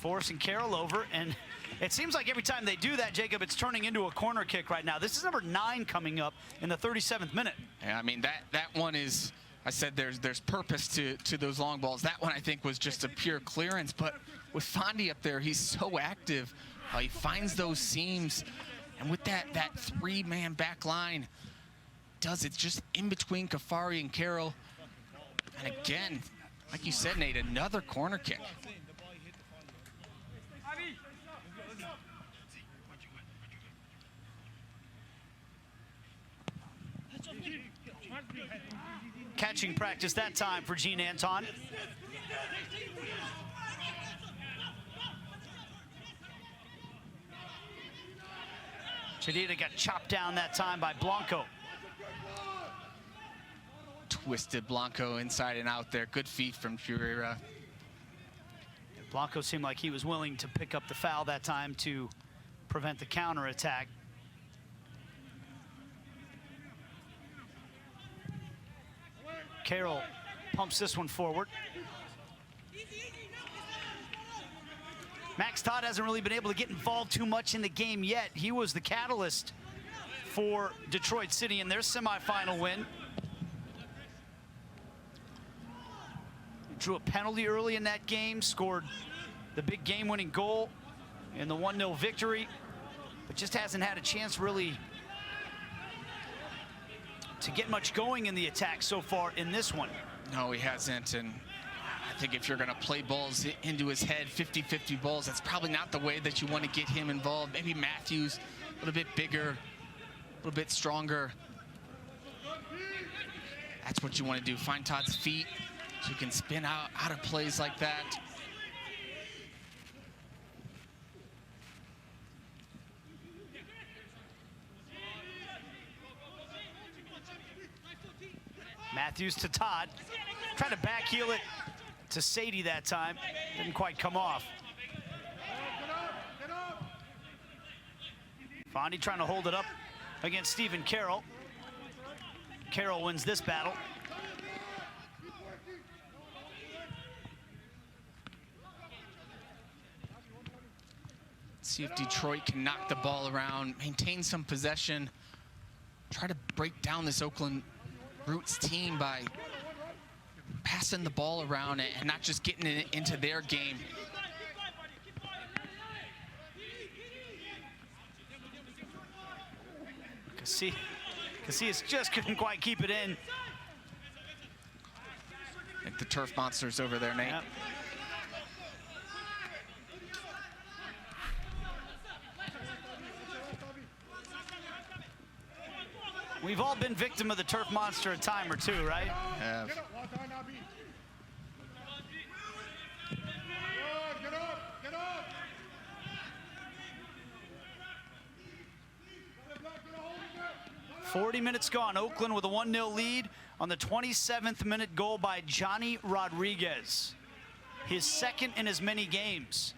forcing Carroll over, and it seems like every time they do that, Jacob, it's turning into a corner kick right now. This is number 9 coming up in the 37th minute. Yeah, I mean, that one is, I said there's purpose to those long balls. That one, I think, was just a pure clearance, but with Fondy up there, he's so active. He finds those seams, and with that 3-man back line, does it just in between Kafari and Carroll. And again, like you said, Nate, another corner kick. Catching practice that time for Jean Anton. Chedida got chopped down that time by Blanco. Twisted Blanco inside and out there. Good feet from Jarira. Blanco seemed like he was willing to pick up the foul that time to prevent the counterattack. Carroll pumps this one forward. Max Todd hasn't really been able to get involved too much in the game yet. He was the catalyst for Detroit City in their semifinal win. Drew a penalty early in that game, scored the big game-winning goal in the 1-0 victory, but just hasn't had a chance really to get much going in the attack so far in this one. No, he hasn't, and I think if you're going to play balls into his head, 50-50 balls, that's probably not the way that you want to get him involved. Maybe Matthews, a little bit bigger, a little bit stronger. That's what you want to do. Find Todd's feet so you can spin out of plays like that. Matthews to Todd. Trying to back heel it to Sadie that time. Didn't quite come off. Fondy trying to hold it up against Stephen Carroll. Carroll wins this battle. See if Detroit can knock the ball around, maintain some possession, try to break down this Oakland Roots team by passing the ball around and not just getting it into their game. Casillas just couldn't quite keep it in. Like the turf monsters over there, Nate. Yep. We've all been victim of the turf monster a time or two, right? Have. Get up, get up. 40 minutes gone. Oakland with a 1-0 lead on the 27th minute goal by Johnny Rodriguez. His second in as many games.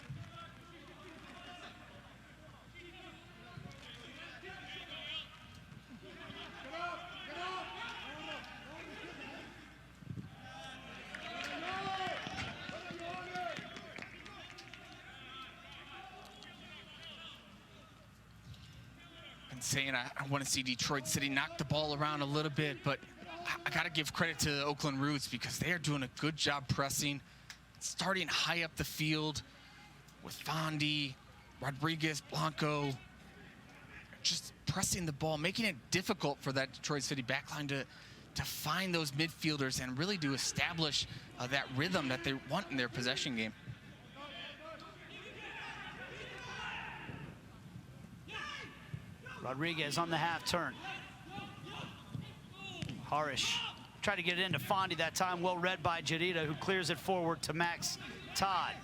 Saying I want to see Detroit City knock the ball around a little bit, but I got to give credit to the Oakland Roots because they are doing a good job pressing, starting high up the field with Fondy, Rodriguez, Blanco, just pressing the ball, making it difficult for that Detroit City backline to find those midfielders and really to establish that rhythm that they want in their possession game. Rodriguez on the half turn. Harish tried to get it into Fondy that time. Well read by Jarita, who clears it forward to Max Todd.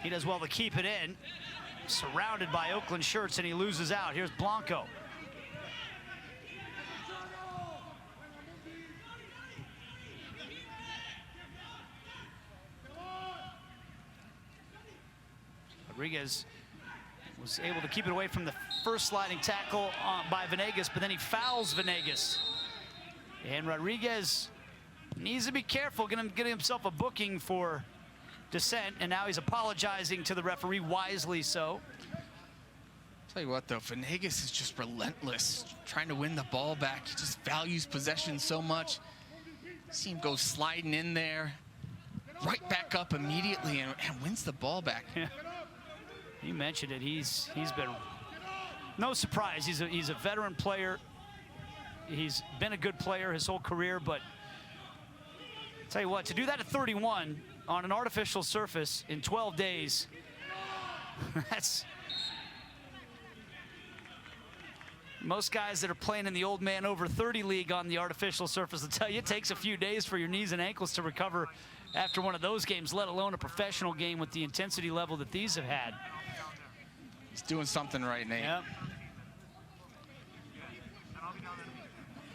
He does well to keep it in. Surrounded by Oakland shirts, and he loses out. Here's Blanco. Rodriguez was able to keep it away from the first sliding tackle by Venegas, but then he fouls Venegas. And Rodriguez needs to be careful, getting himself a booking for dissent, and now he's apologizing to the referee, wisely so. Tell you what, though, Venegas is just relentless, trying to win the ball back. He just values possession so much. See him go sliding in there, right back up immediately, and wins the ball back. Yeah. You mentioned it. He's been no surprise. He's a veteran player. He's been a good player his whole career, but tell you what, to do that at 31 on an artificial surface in 12 days, that's most guys that are playing in the old man over 30 league on the artificial surface will tell you it takes a few days for your knees and ankles to recover after one of those games, let alone a professional game with the intensity level that these have had. He's doing something right, Nate. Yep.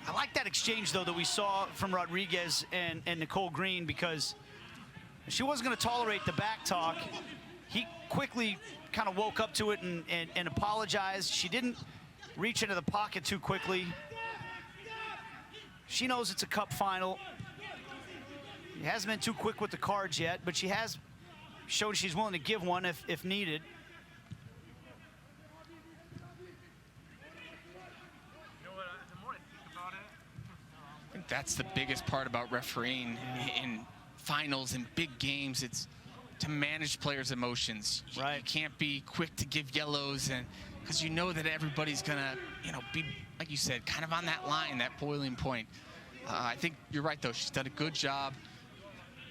I like that exchange, though, that we saw from Rodriguez and Nicole Green, because she wasn't going to tolerate the back talk. He quickly kind of woke up to it and apologized. She didn't reach into the pocket too quickly. She knows it's a cup final. She hasn't been too quick with the cards yet, but she has shown she's willing to give one if needed. I think that's the biggest part about refereeing in finals and big games. It's to manage players' emotions. Right. You can't be quick to give yellows, and because you know that everybody's gonna, be, like you said, kind of on that line, that boiling point. I think you're right, though. She's done a good job.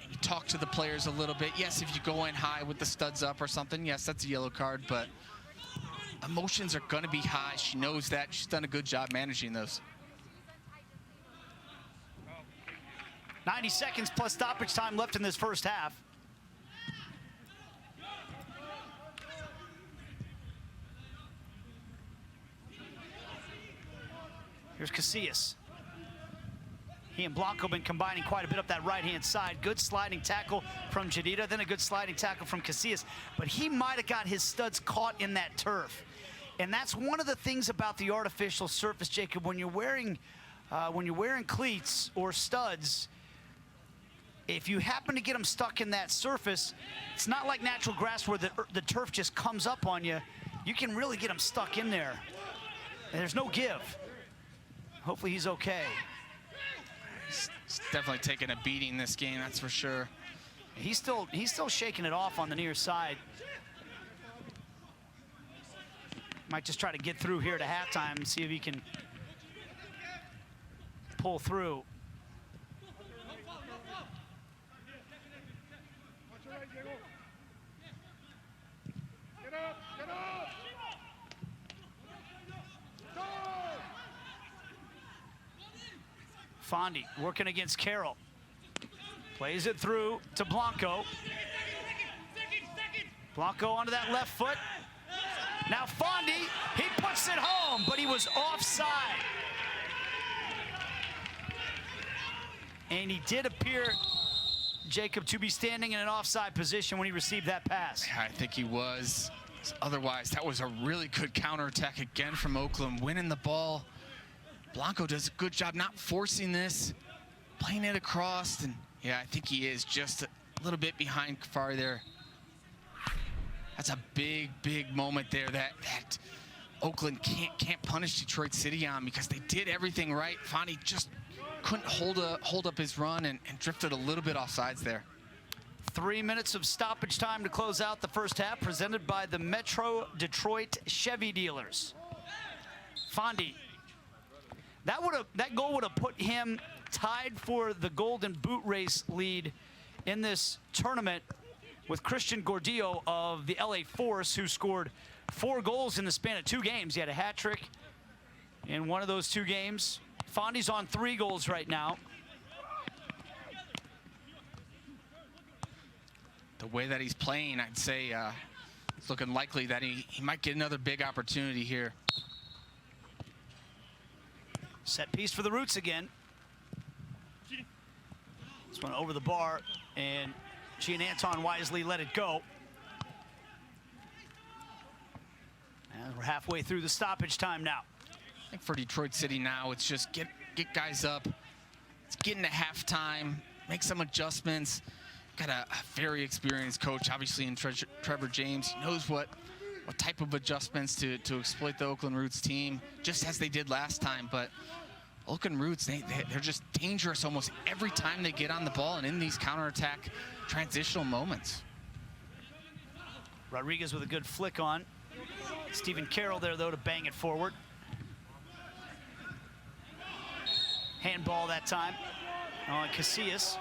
You talk to the players a little bit. Yes, if you go in high with the studs up or something, yes, that's a yellow card, but emotions are gonna be high. She knows that. She's done a good job managing those. 90 seconds plus stoppage time left in this first half. Here's Casillas. He and Blanco been combining quite a bit up that right-hand side. Good sliding tackle from Jadida, then a good sliding tackle from Casillas. But he might have got his studs caught in that turf. And that's one of the things about the artificial surface, Jacob. When you're wearing cleats or studs, if you happen to get them stuck in that surface, it's not like natural grass where the turf just comes up on you. You can really get them stuck in there. And there's no give. Hopefully he's okay. He's definitely taking a beating this game, that's for sure. He's still shaking it off on the near side. Might just try to get through here to halftime and see if he can pull through. Get up, get up! Fondi working against Carroll. Plays it through to Blanco. Blanco onto that left foot. Now Fondi, he puts it home, but he was offside. And he did appear, Jacob, to be standing in an offside position when he received that pass. I think he was. Otherwise, that was a really good counterattack again from Oakland, winning the ball. Blanco does a good job not forcing this, playing it across, and yeah, I think he is just a little bit behind Kafari there. That's a big, big moment there that Oakland can't punish Detroit City on, because they did everything right. Fondi just couldn't hold up his run and drifted a little bit off sides there. 3 minutes of stoppage time to close out the first half, presented by the Metro Detroit Chevy dealers. Fondi. That goal would have put him tied for the Golden Boot Race lead in this tournament with Christian Gordillo of the LA Force, who scored 4 goals in the span of 2 games. He had a hat trick in one of those 2 games. Fondi's on 3 goals right now. The way that he's playing, I'd say it's looking likely that he might get another big opportunity here. Set piece for the Roots again. This one over the bar, and Gian Anton wisely let it go. And we're halfway through the stoppage time now. I think for Detroit City now, it's just get guys up. It's getting to halftime, make some adjustments. Got a very experienced coach, obviously, in Trevor James. He knows what type of adjustments to exploit the Oakland Roots team, just as they did last time. But Oakland Roots, they're just dangerous almost every time they get on the ball and in these counterattack transitional moments. Rodriguez with a good flick on. Stephen Carroll there, though, to bang it forward. Handball that time on Casillas.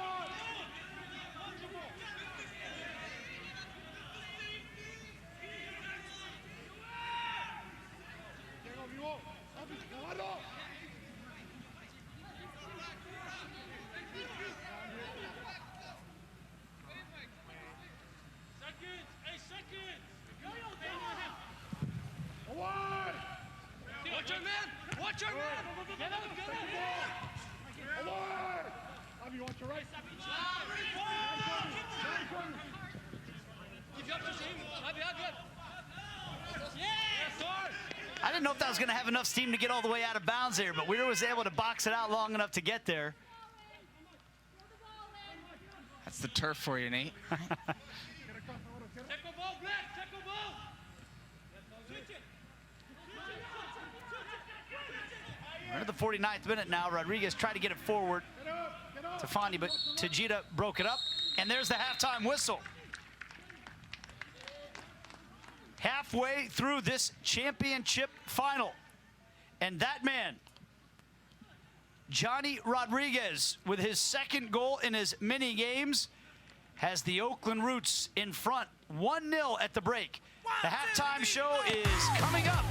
I didn't know if that was going to have enough steam to get all the way out of bounds there, but Weir was able to box it out long enough to get there. That's the turf for you, Nate. We're at the 49th minute now. Rodriguez tried to get it forward to Fondi, but Tajita broke it up. And there's the halftime whistle. Halfway through this championship final. And that man, Johnny Rodriguez, with his second goal in his mini games, has the Oakland Roots in front 1-0 at the break. The halftime show is coming up.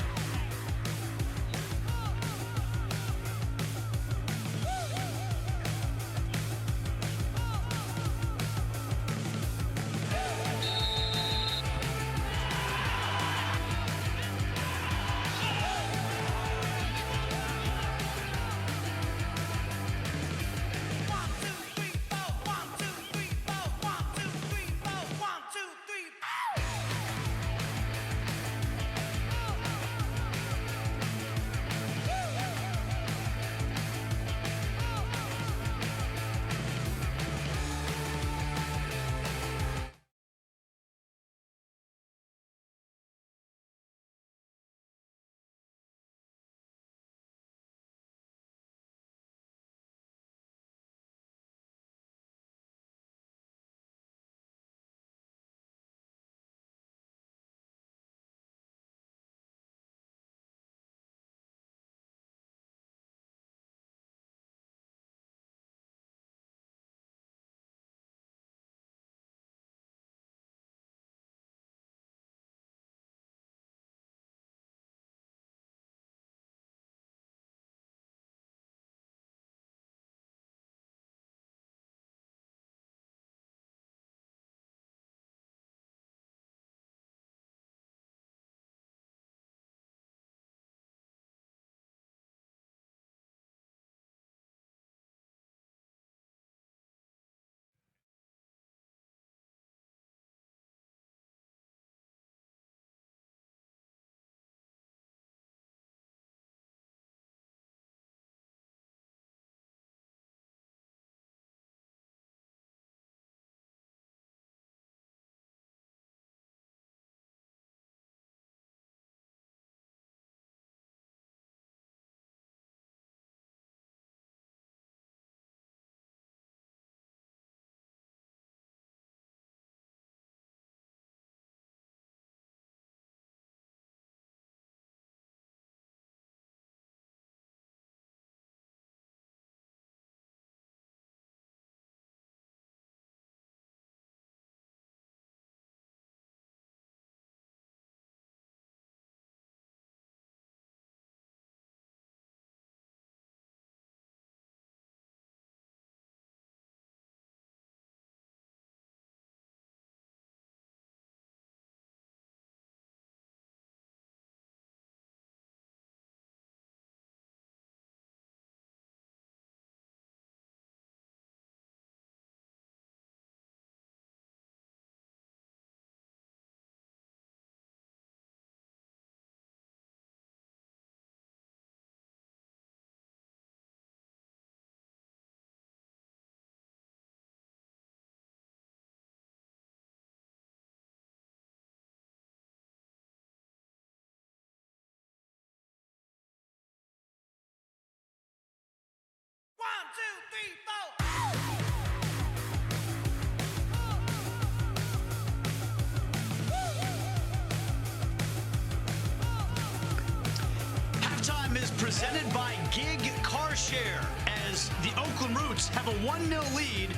Halftime is presented by Gig Car Share as the Oakland Roots have a 1-0 lead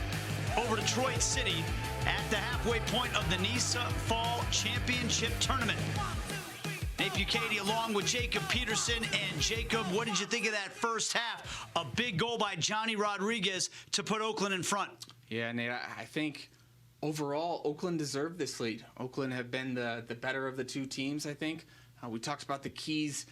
over Detroit City at the halfway point of the NISA Fall Championship Tournament. Nate Bukaty along with Jacob Peterson. And Jacob, what did you think of that first half? A big goal by Johnny Rodriguez to put Oakland in front. Yeah, Nate, I think overall Oakland deserved this lead. Oakland have been the better of the two teams, I think. We talked about the keys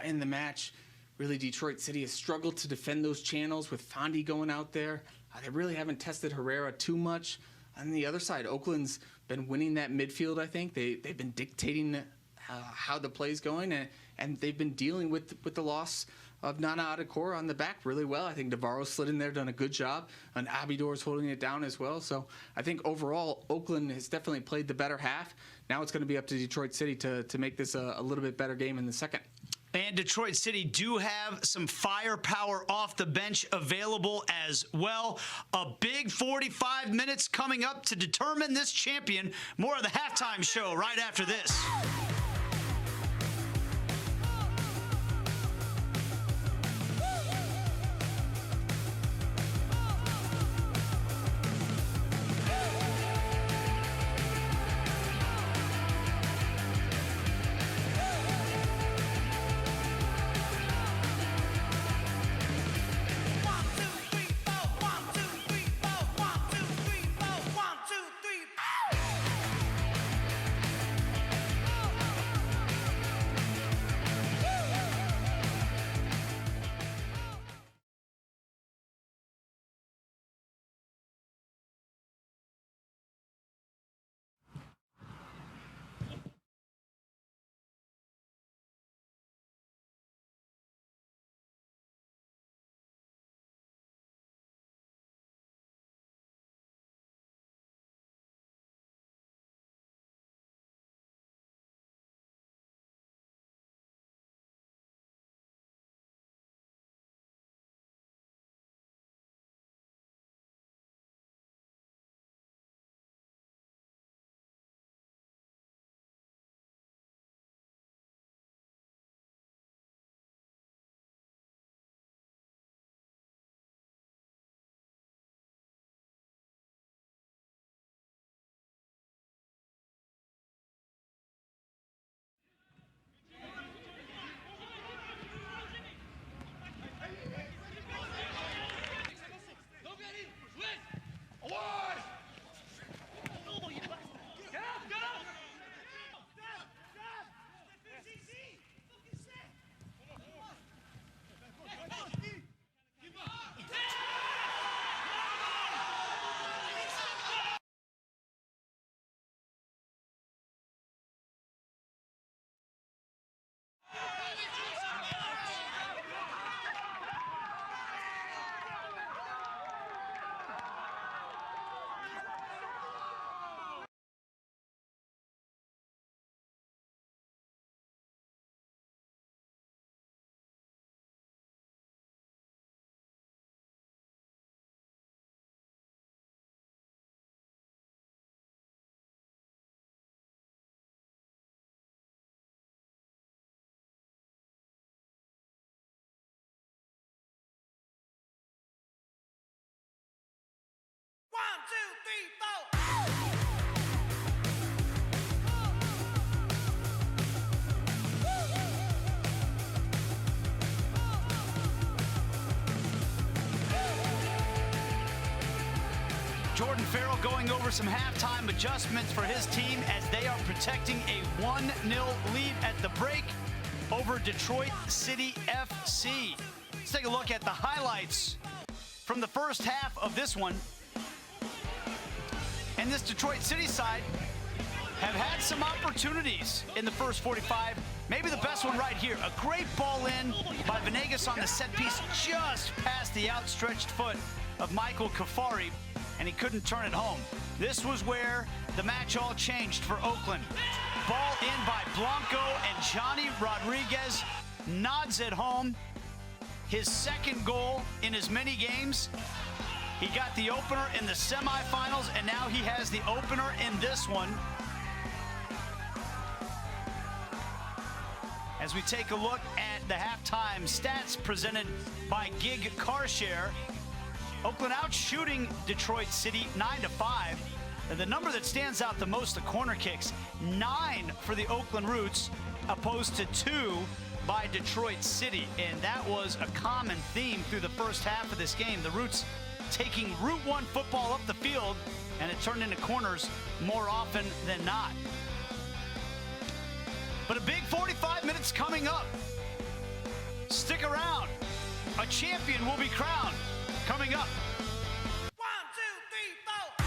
in the match. Really, Detroit City has struggled to defend those channels with Fondi going out there. They really haven't tested Herrera too much. On the other side, Oakland's been winning that midfield, I think. They've been dictating how the play's going, and they've been dealing with the loss Nana Adekor on the back really well. I think Navarro slid in there, done a good job, and Abidor's holding it down as well. So I think overall, Oakland has definitely played the better half. Now it's going to be up to Detroit City to make this a little bit better game in the second. And Detroit City do have some firepower off the bench available as well. A big 45 minutes coming up to determine this champion. More of the halftime show right after this. Jordan Farrell going over some halftime adjustments for his team as they are protecting a 1-0 lead at the break over Detroit City FC. Let's take a look at the highlights from the first half of this one. And this Detroit City side have had some opportunities in the first 45. Maybe the best one right here. A great ball in by Venegas on the set piece, just past the outstretched foot of Michael Kafari, and he couldn't turn it home. This was where the match all changed for Oakland. Ball in by Blanco, and Johnny Rodriguez nods it home. His second goal in as many games. He got the opener in the semifinals, and now he has the opener in this one. As we take a look at the halftime stats presented by Gig Carshare, Oakland out shooting Detroit City 9-5. And the number that stands out the most, the corner kicks, 9 for the Oakland Roots, opposed to 2 by Detroit City. And that was a common theme through the first half of this game. The Roots taking Route 1 football up the field, and it turned into corners more often than not. But a big 45 minutes coming up. Stick around. A champion will be crowned coming up. 1, 2, 3, 4.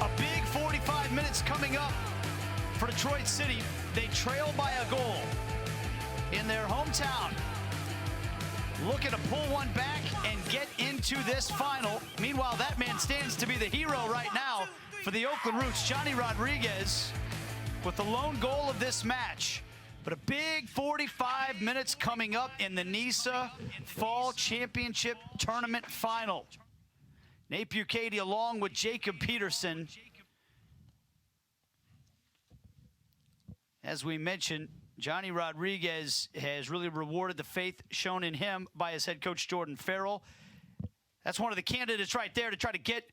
A big 45 minutes coming up for Detroit City. They trail by a goal in their hometown. Looking to pull one back and get into this final. Meanwhile, that man stands to be the hero right now for the Oakland Roots, Johnny Rodriguez, with the lone goal of this match. But a big 45 minutes coming up in the NISA Fall Championship Tournament Final. Nate Bucati along with Jacob Peterson. As we mentioned, Johnny Rodriguez has really rewarded the faith shown in him by his head coach, Jordan Farrell. That's one of the candidates right there to try to get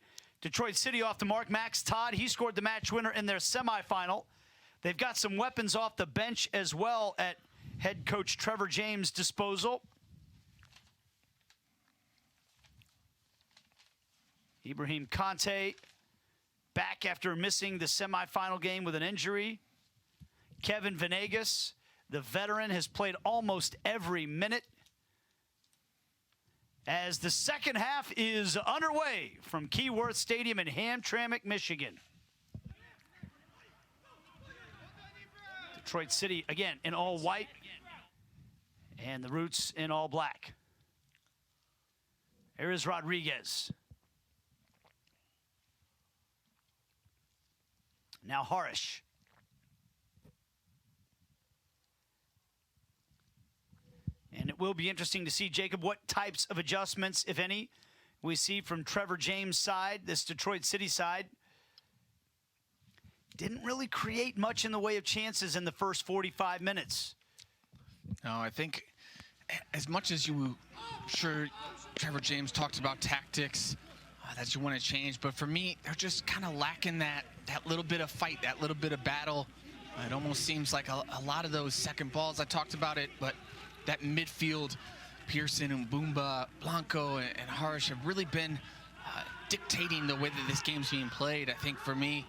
Detroit City off the mark. Max Todd, he scored the match winner in their semifinal. They've got some weapons off the bench as well at head coach Trevor James' disposal. Ibrahim Conte back after missing the semifinal game with an injury. Kevin Venegas, the veteran, has played almost every minute. As the second half is underway from Keyworth Stadium in Hamtramck, Michigan. Detroit City, again, in all white, and the Roots in all black. Here is Rodriguez. Now Harish. And it will be interesting to see, Jacob, what types of adjustments, if any, we see from Trevor James' side, this Detroit City side. Didn't really create much in the way of chances in the first 45 minutes. No, I think as much as sure Trevor James talked about tactics that you want to change, but for me, they're just kind of lacking that little bit of fight, that little bit of battle. It almost seems like a lot of those second balls, I talked about it, but that midfield, Pearson and Boomba, Blanco, and Harish have really been dictating the way that this game's being played. I think for me,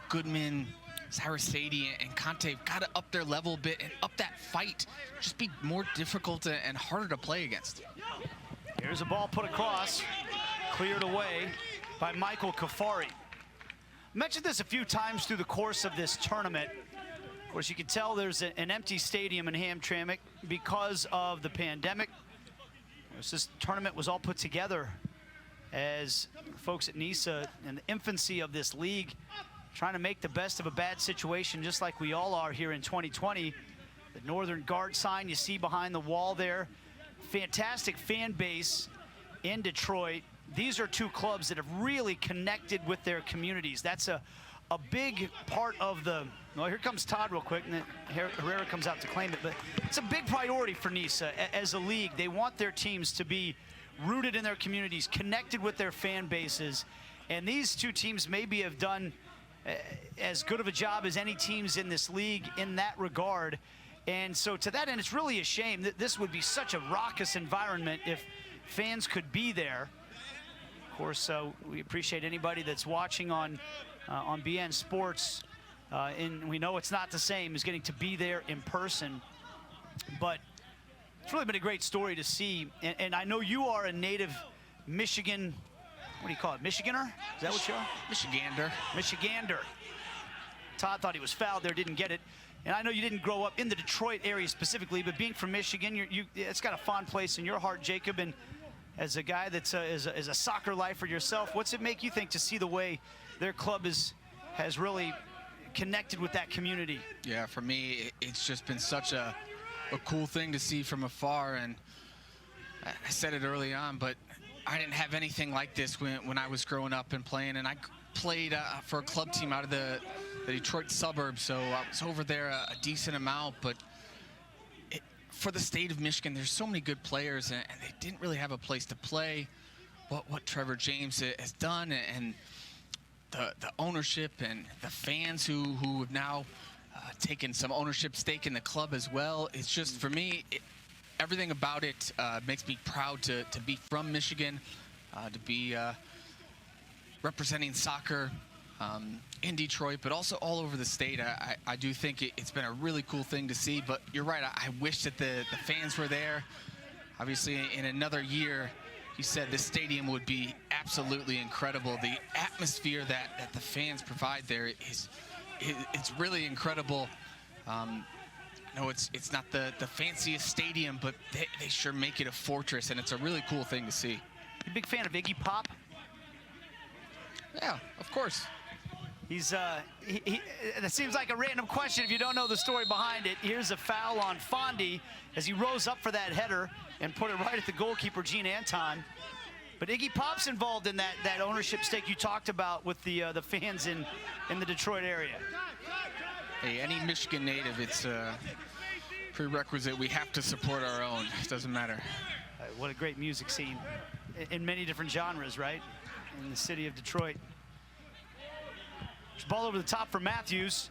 Goodman, Sarasady, and Conte have got to up their level a bit and up that fight. Just be more difficult and harder to play against. Here's a ball put across, cleared away by Michael Kafari. Mentioned this a few times through the course of this tournament. Of course, you can tell there's an empty stadium in Hamtramck because of the pandemic. This tournament was all put together as folks at NISA, in the infancy of this league, trying to make the best of a bad situation, just like we all are here in 2020. The Northern Guard sign you see behind the wall there. Fantastic fan base in Detroit. These are two clubs that have really connected with their communities. That's a big part of the, well, here comes Todd real quick, and then Herrera comes out to claim it, but it's a big priority for NISA as a league. They want their teams to be rooted in their communities, connected with their fan bases, and these two teams maybe have done as good of a job as any teams in this league in that regard. And so to that end, it's really a shame that this would be such a raucous environment if fans could be there. Of course, we appreciate anybody that's watching on BN Sports, and we know it's not the same as getting to be there in person, but it's really been a great story to see. And I know you are a native Michigan, what do you call it, Michiganer? Is that what you are? Michigander. Michigander. Todd thought he was fouled there, didn't get it. And I know you didn't grow up in the Detroit area specifically, but being from Michigan, it's got a fond place in your heart, Jacob. And as a guy that's is a soccer lifer yourself, what's it make you think to see the way their club has really connected with that community? Yeah, for me, it's just been such a cool thing to see from afar. And I said it early on, but I didn't have anything like this when I was growing up and playing. And I played for a club team out of the Detroit suburbs, so I was over there a decent amount. But for the state of Michigan, there's so many good players, and they didn't really have a place to play. What Trevor James has done, and the ownership and the fans who have now taken some ownership stake in the club as well. It's just, for me, everything about it makes me proud to be from Michigan, to be representing soccer in Detroit, but also all over the state. I do think it's been a really cool thing to see, but you're right. I wish that the fans were there. Obviously, in another year, you said this stadium would be absolutely incredible. The atmosphere that the fans provide there it's really incredible. No, it's not the fanciest stadium, but they sure make it a fortress, and it's a really cool thing to see. You a big fan of Iggy Pop? Yeah, of course. He's it seems like a random question if you don't know the story behind it. Here's a foul on Fondy as he rose up for that header and put it right at the goalkeeper, Gene Anton. But Iggy Pop's involved in that ownership stake you talked about with the fans in the Detroit area. Hey, any Michigan native, it's a prerequisite. We have to support our own. It doesn't matter. What a great music scene in many different genres, right? In the city of Detroit. There's a ball over the top for Matthews.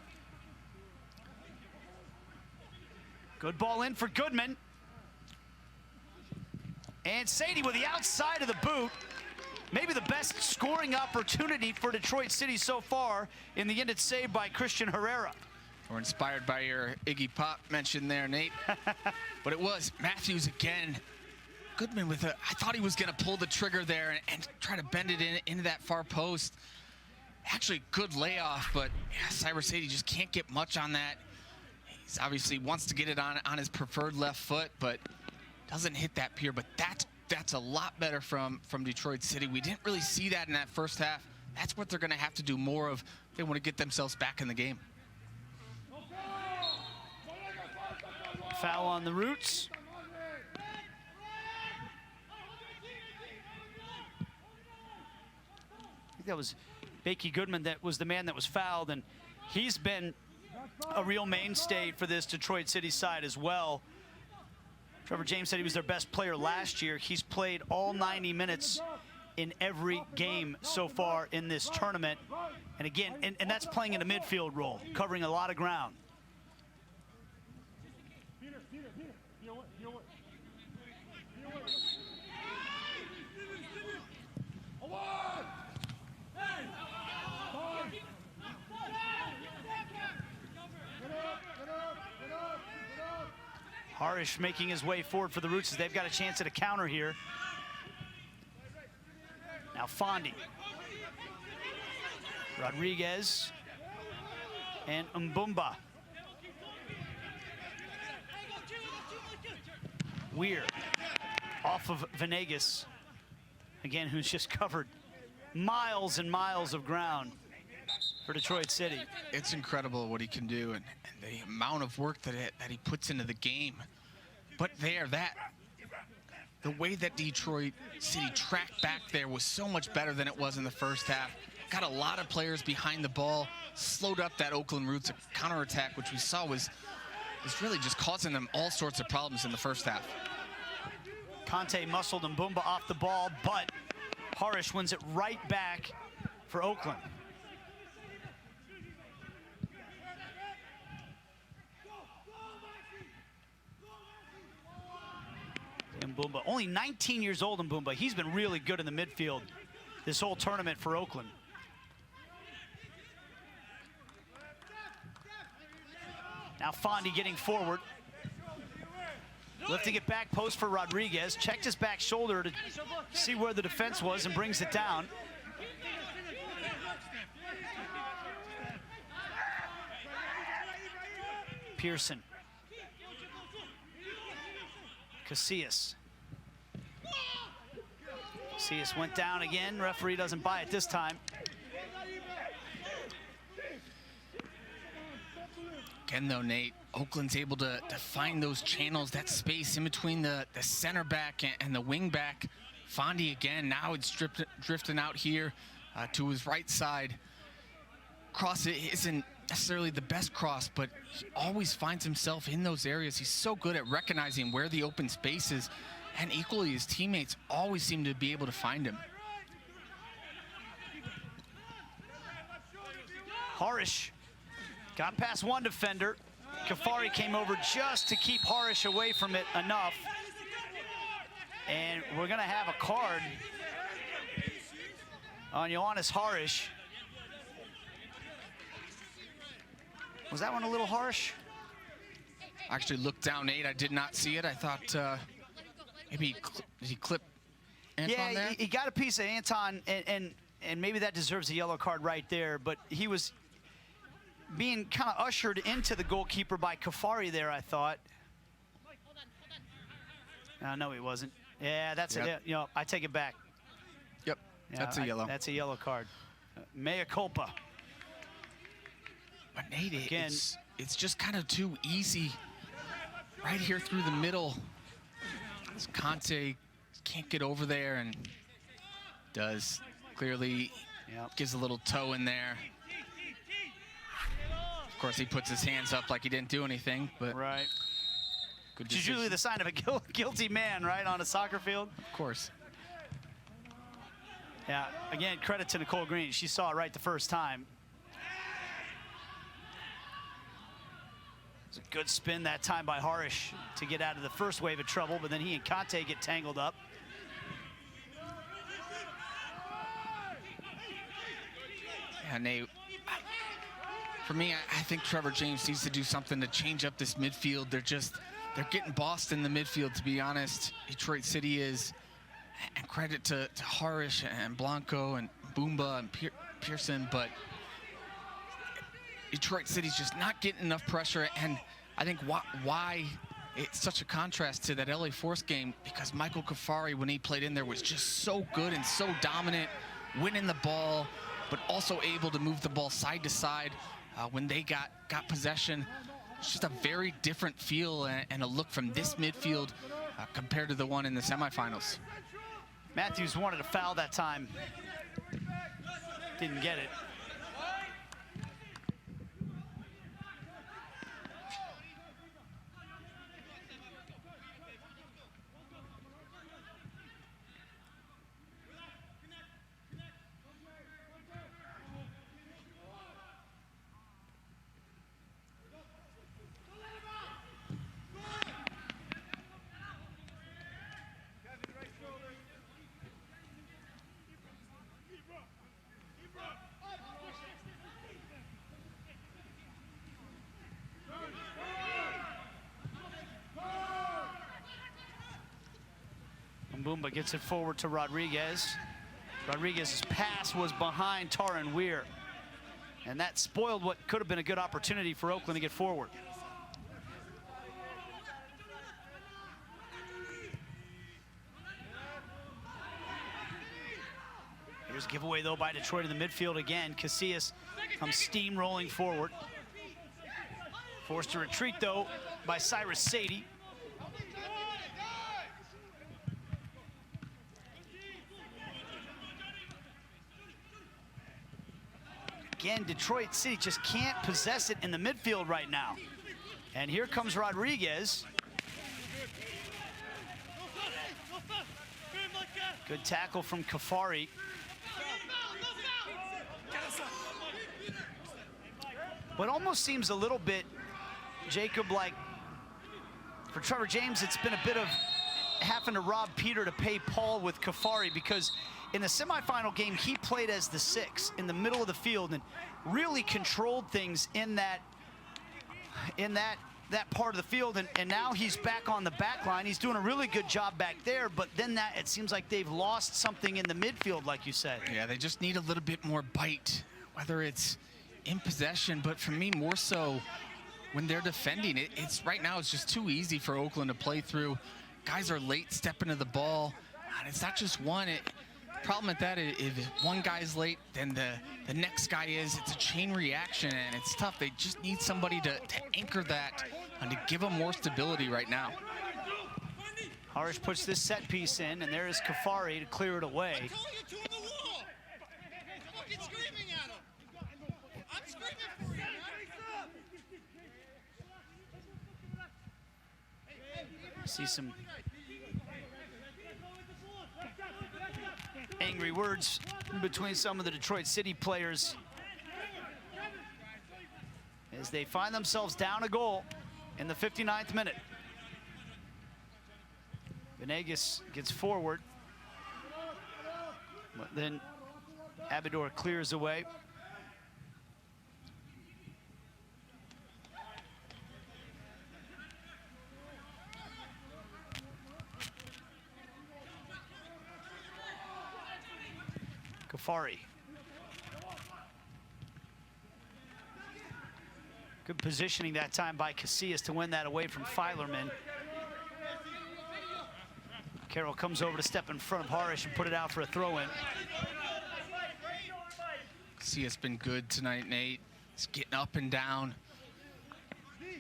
Good ball in for Goodman. And Sadie with the outside of the boot. Maybe the best scoring opportunity for Detroit City so far. In the end, it's saved by Christian Herrera. We're inspired by your Iggy Pop mention there, Nate. But it was Matthews again. Goodman with I thought he was going to pull the trigger there and try to bend it into that far post. Actually, good layoff, but yeah, Cyrus Sadie just can't get much on that. He's obviously wants to get it on his preferred left foot, but doesn't hit that pier. But that's a lot better from Detroit City. We didn't really see that in that first half. That's what they're going to have to do more of if they want to get themselves back in the game. Foul on the Roots. I think that was Bakey Goodman that was the man that was fouled, and he's been a real mainstay for this Detroit City side as well. Trevor James said he was their best player last year. He's played all 90 minutes in every game so far in this tournament. And again, and that's playing in a midfield role, covering a lot of ground. Harish making his way forward for the Roots as they've got a chance at a counter here. Now Fondy. Rodriguez and Mbumba. Weir off of Venegas. Again, who's just covered miles and miles of ground for Detroit City. It's incredible what he can do and the amount of work that he puts into the game. But the way that Detroit City tracked back there was so much better than it was in the first half. Got a lot of players behind the ball, slowed up that Oakland Roots counterattack, which we saw was really just causing them all sorts of problems in the first half. Conte muscled Mbumba off the ball, but Harish wins it right back for Oakland. Mbumba, only 19 years old Mbumba. He's been really good in the midfield this whole tournament for Oakland. Now Fondy getting forward. Lifting it back post for Rodriguez. Checked his back shoulder to see where the defense was and brings it down. Pearson. Casillas. Casillas went down again. Referee doesn't buy it this time. Again, though, Nate, Oakland's able to find those channels, that space in between the center back and the wing back. Fondy again, now it's drifting out here to his right side. Cross it isn't necessarily the best cross, but he always finds himself in those areas. He's so good at recognizing where the open space is, and equally his teammates always seem to be able to find him. Harish got past one defender. Kafari came over just to keep Harish away from it enough. And we're gonna have a card on Ioannis Harish. Was that one a little harsh? I actually looked down, Nate. I did not see it. I thought maybe did he clip Anton there? Yeah, he got a piece of Anton, and maybe that deserves a yellow card right there, but he was being kind of ushered into the goalkeeper by Kafari there, I thought. No, he wasn't. Yeah, that's it. You know, I take it back. Yep, Yeah, that's a yellow. That's a yellow card. Mea culpa. But Nate, Again, it's just kind of too easy right here through the middle. Conte can't get over there and does. Clearly gives a little toe in there. Of course, he puts his hands up like he didn't do anything, but right. Good Which is usually the sign of a guilty man, right, on a soccer field? Of course. Yeah, again, credit to Nicole Green. She saw it right the first time. It was a good spin that time by Harish to get out of the first wave of trouble, but then he and Conte get tangled up. Yeah, Nate, for me, I think Trevor James needs to do something to change up this midfield. They're getting bossed in the midfield, to be honest. Detroit City is. And credit to Harish and Blanco and Boomba and Pearson, but Detroit City's just not getting enough pressure. And I think why it's such a contrast to that LA Force game, because Michael Kafari, when he played in there, was just so good and so dominant, winning the ball, but also able to move the ball side to side when they got possession. It's just a very different feel and a look from this midfield compared to the one in the semifinals. Matthews wanted a foul that time. Didn't get it. Boomba gets it forward to Rodriguez. Rodriguez's pass was behind Taran Weir. And that spoiled what could have been a good opportunity for Oakland to get forward. Here's a giveaway, though, by Detroit in the midfield again. Casillas comes steamrolling forward. Forced to retreat, though, by Cyrus Sadie. Again, Detroit City just can't possess it in the midfield right now. And here comes Rodriguez. Good tackle from Kafari. What almost seems a little bit, Jacob, like for Trevor James, it's been a bit of having to rob Peter to pay Paul with Kafari, because in the semifinal game, he played as the 6 in the middle of the field and really controlled things in that part of the field. And now he's back on the back line. He's doing a really good job back there, but then it seems like they've lost something in the midfield, like you said. Yeah, they just need a little bit more bite, whether it's in possession, but for me, more so when they're defending it. Right now, it's just too easy for Oakland to play through. Guys are late stepping to the ball, and it's not just one. Problem at that, if one guy's late, then the next guy is. It's a chain reaction, and it's tough. They just need somebody to anchor that and to give them more stability right now. Harish puts this set piece in, and there is Kafari to clear it away. See some angry words between some of the Detroit City players as they find themselves down a goal in the 59th minute. Venegas gets forward, but then Abidor clears away. Kafari. Good positioning that time by Casillas to win that away from Filerman. Carroll comes over to step in front of Harish and put it out for a throw-in. Casillas been good tonight, Nate. He's getting up and down.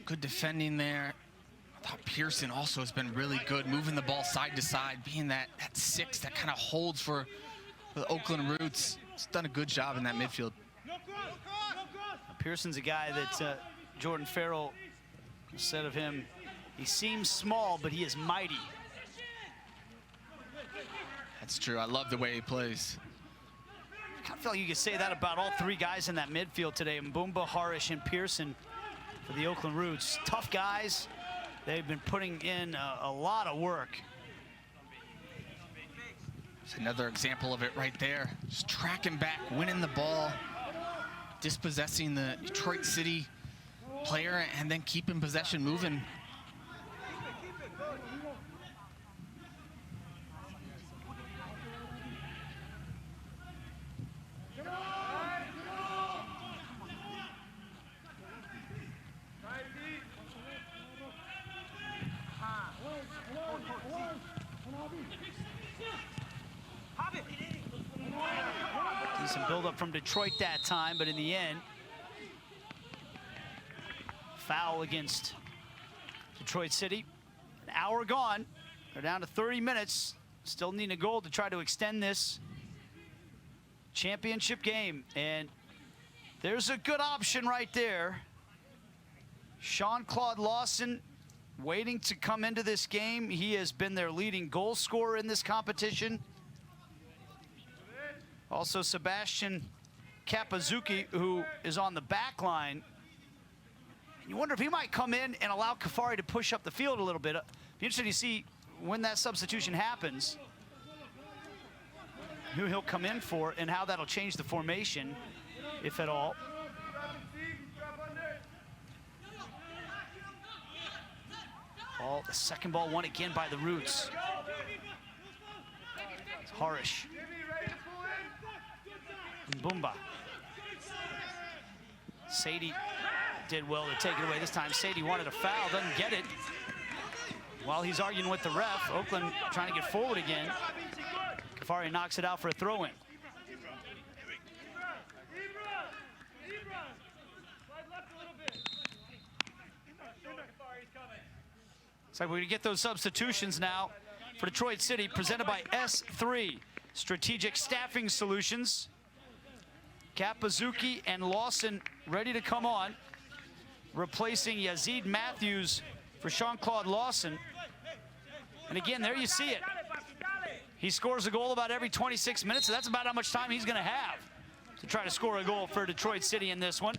Good defending there. I thought Pearson also has been really good, moving the ball side to side, being that six that kind of holds for the Oakland Roots. He's done a good job in that midfield. Pearson's a guy that Jordan Farrell said of him, he seems small, but he is mighty. That's true. I love the way he plays. I feel like you could say that about all three guys in that midfield today. Mbumba, Harish, and Pearson for the Oakland Roots. Tough guys. They've been putting in a lot of work. It's another example of it right there. Just tracking back, winning the ball, dispossessing the Detroit City player, and then keeping possession moving. Decent build-up from Detroit that time, but in the end, foul against Detroit City. An hour gone. They're down to 30 minutes. Still need a goal to try to extend this championship game. And there's a good option right there. Jean-Claude Lawson waiting to come into this game. He has been their leading goal scorer in this competition. Also Sebastian Kapazuki, who is on the back line. You wonder if he might come in and allow Kafari to push up the field a little bit. Be interesting to see when that substitution happens, who he'll come in for and how that'll change the formation, if at all. Ball, the second ball won again by the Roots. It's Harish. Mbumba. Sadie did well to take it away this time. Sadie wanted a foul, doesn't get it. While he's arguing with the ref, Oakland trying to get forward again. Kafari knocks it out for a throw-in. Looks like we're gonna get those substitutions now for Detroit City, presented by S3 Strategic Staffing Solutions. Kapazuki and Lawson ready to come on, replacing Yazid Matthews for Jean-Claude Lawson. And again, there you see it. He scores a goal about every 26 minutes, so that's about how much time he's gonna have to try to score a goal for Detroit City in this one.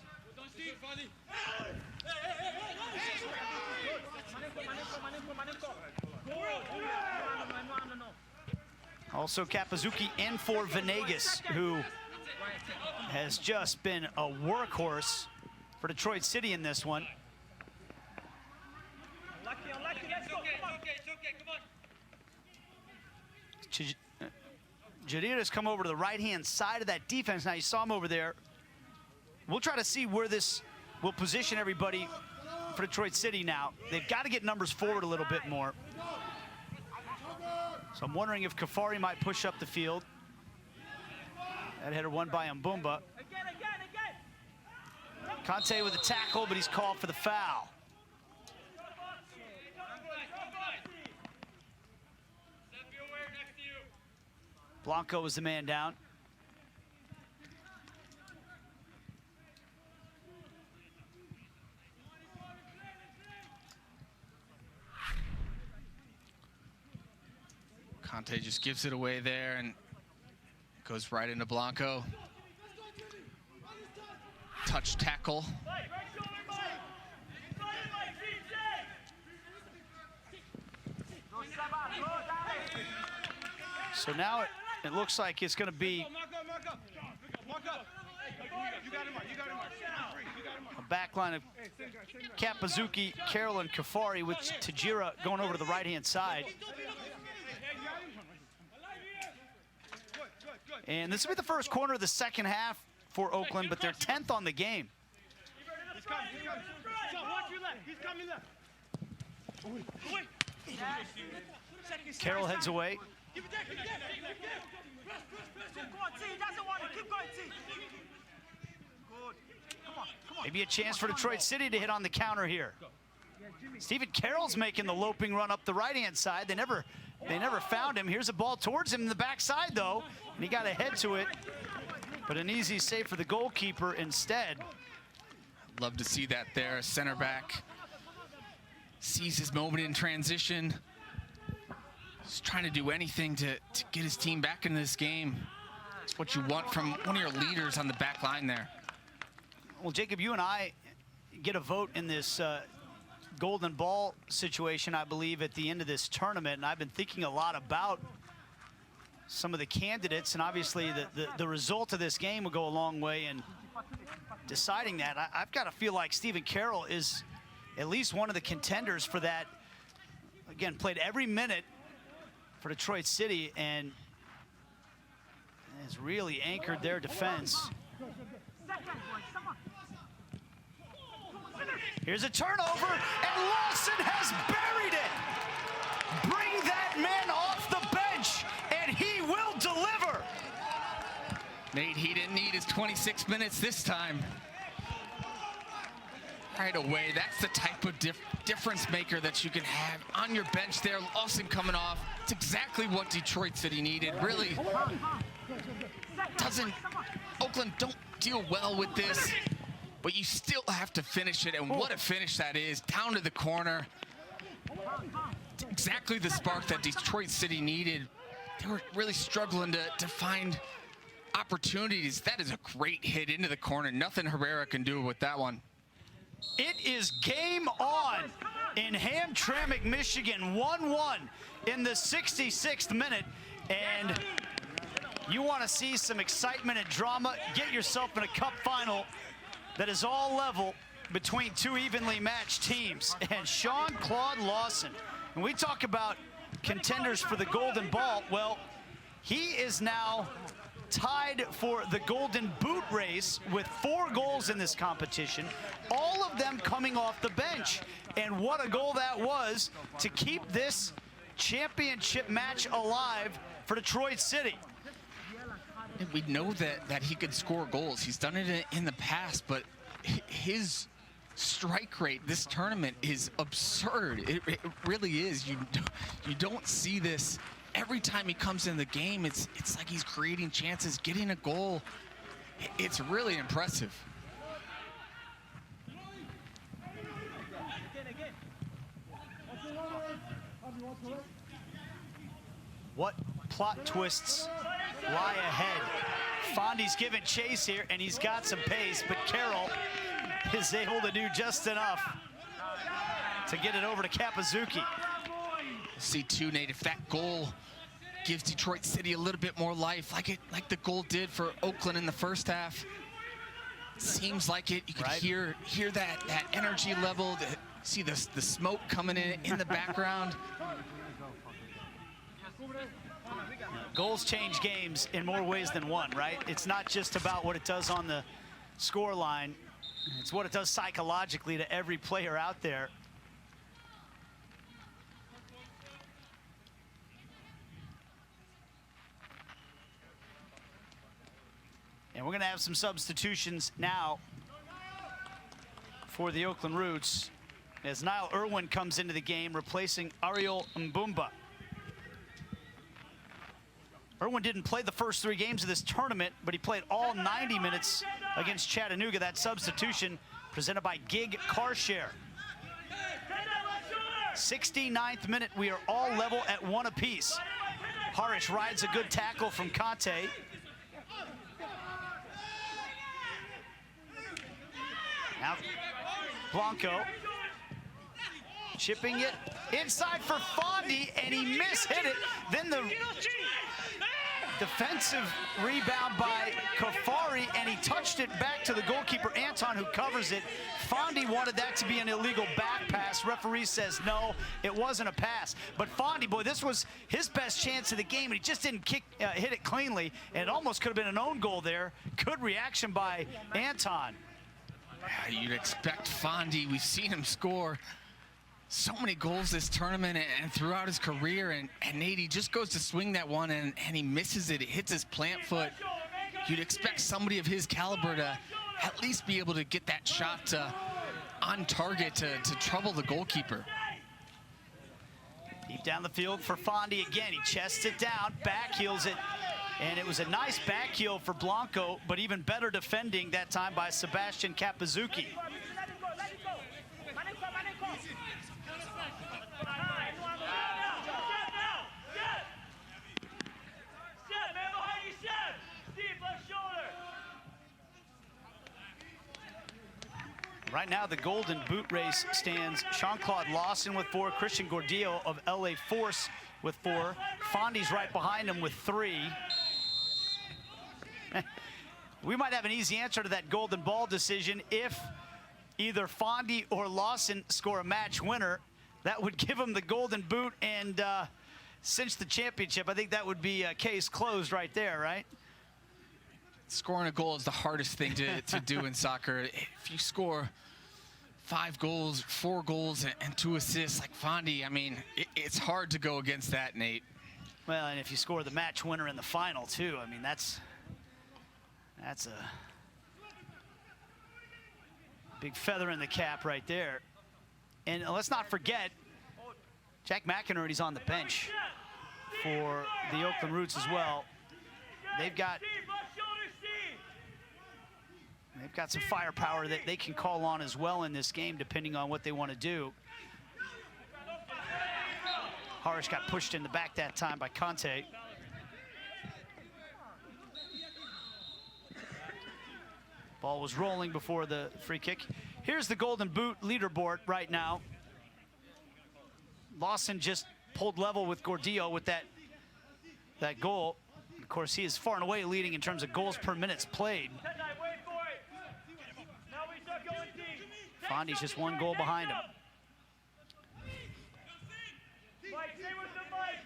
Also Kapazuki in for Venegas, who has just been a workhorse for Detroit City in this one. Jadira's come over to the right-hand side of that defense. Now you saw him over there. We'll try to see where this will position everybody for Detroit City now. They've got to get numbers forward a little bit more. So I'm wondering if Kafari might push up the field. That header won by Mbumba. Conte with a tackle, but he's called for the foul. Blanco was the man down. Conte just gives it away there and goes right into Blanco. Touch tackle. So now it looks like it's going to be a back line of Kapazuki, Carroll, and Kafari, with Tajira going over to the right-hand side. And this will be the first quarter of the second half for Oakland, but they're 10th on the game. He's coming, he's coming. So watch your left. He's coming left. Carroll heads away. Give it there, give it there. Go on, T. He doesn't want it. Keep going, T. Good. Come on, come on. Maybe a chance for Detroit City to hit on the counter here. Stephen Carroll's making the loping run up the right-hand side. They never found him. Here's a ball towards him in the backside, though, and he got a head to it. But an easy save for the goalkeeper instead. Love to see that there. Center back sees his moment in transition. He's trying to do anything to get his team back into this game. It's what you want from one of your leaders on the back line there. Well, Jacob, you and I get a vote in this golden ball situation, I believe, at the end of this tournament, and I've been thinking a lot about some of the candidates, and obviously the result of this game will go a long way in deciding that. I've got to feel like Stephen Carroll is at least one of the contenders for that. Again, played every minute for Detroit City and has really anchored their defense. Here's a turnover, and Lawson has buried it. Bring that man off the bench, and he will deliver. Nate, he didn't need his 26 minutes this time. Right away, that's the type of difference maker that you can have on your bench there. Lawson coming off. It's exactly what Detroit City needed. Really Oakland don't deal well with this, but you still have to finish it, and what a finish that is. Down to the corner. Exactly the spark that Detroit City needed. They were really struggling to find opportunities. That is a great hit into the corner. Nothing Herrera can do with that one. It is game on in Hamtramck, Michigan. 1-1 in the 66th minute, and you want to see some excitement and drama, get yourself in a cup final that is all level between two evenly matched teams. And Sean-Claude Lawson, when we talk about contenders for the Golden Ball, well, he is now tied for the Golden Boot race with 4 goals in this competition, all of them coming off the bench. And what a goal that was to keep this championship match alive for Detroit City. We know that he could score goals. He's done it in the past, but his strike rate this tournament is absurd. It really is. You don't see this every time he comes in the game. It's like he's creating chances, getting a goal. It's really impressive. What plot twists lie ahead? Fondy's giving chase here, and he's got some pace, but Carroll is able to do just enough to get it over to Kapazuki. See too, Nate, if that goal gives Detroit City a little bit more life, like the goal did for Oakland in the first half. It seems like it. You can hear that energy level. See the smoke coming in the background. Goals change games in more ways than one, right? It's not just about what it does on the score line. It's what it does psychologically to every player out there. And we're going to have some substitutions now for the Oakland Roots as Niall Irwin comes into the game, replacing Ariel Mbumba. Irwin didn't play the first 3 games of this tournament, but he played all 90 minutes against Chattanooga. That substitution presented by Gig Carshare. 69th minute, we are all level at 1 apiece. Harish rides a good tackle from Conte. Now Blanco chipping it inside for Fondy, and he mishit it. Then the Defensive rebound by Kafari, and he touched it back to the goalkeeper, Anton, who covers it. Fondi wanted that to be an illegal back pass. Referee says no, it wasn't a pass. But Fondi, boy, this was his best chance of the game, and he just didn't hit it cleanly, and it almost could have been an own goal there. Good reaction by Anton. Yeah, you'd expect Fondi. We've seen him score so many goals this tournament and throughout his career, and Nate, he just goes to swing that one and he misses it. It hits his plant foot. You'd expect somebody of his caliber to at least be able to get that shot on target to trouble the goalkeeper. Deep down the field for Fondi again. He chests it down, backheels it, and it was a nice backheel for Blanco, but even better defending that time by Sebastian Kapazuki. Right now, the Golden Boot race stands Jean-Claude Lawson with 4, Christian Gordillo of LA Force with 4. Fondi's right behind him with 3. We might have an easy answer to that golden ball decision if either Fondi or Lawson score a match winner. That would give him the Golden Boot and cinch the championship. I think that would be a case closed right there, right? Scoring a goal is the hardest thing to do in soccer. If you score 5 goals, 4 goals, and 2 assists like Fondi, I mean, it's hard to go against that, Nate. Well, and if you score the match winner in the final, too, I mean, that's a big feather in the cap right there. And let's not forget, Jack McInerney's on the bench for the Oakland Roots as well. They've got some firepower that they can call on as well in this game, depending on what they want to do. Harish got pushed in the back that time by Conte. Ball was rolling before the free kick. Here's the Golden Boot leaderboard right now. Lawson just pulled level with Gordillo with that goal. Of course, he is far and away leading in terms of goals per minutes played. Fondi's just 1 goal behind him. Mike, stay with the Mike.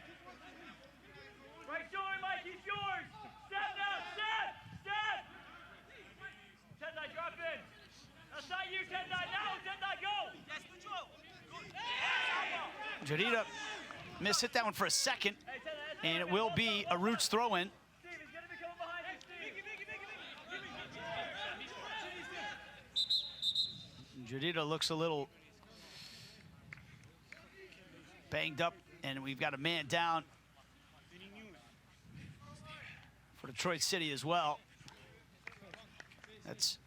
Right shoulder, Mike, he's yours. Step now, step. Tendai, drop in. That's not you, Tendai. Now, Tendai, go. Yes, control. Jadida mishit that one for a second, and it will be a Roots throw-in. Steve, he's going to be coming behind you, Steve. Jadida looks a little banged up, and we've got a man down for Detroit City as well. That's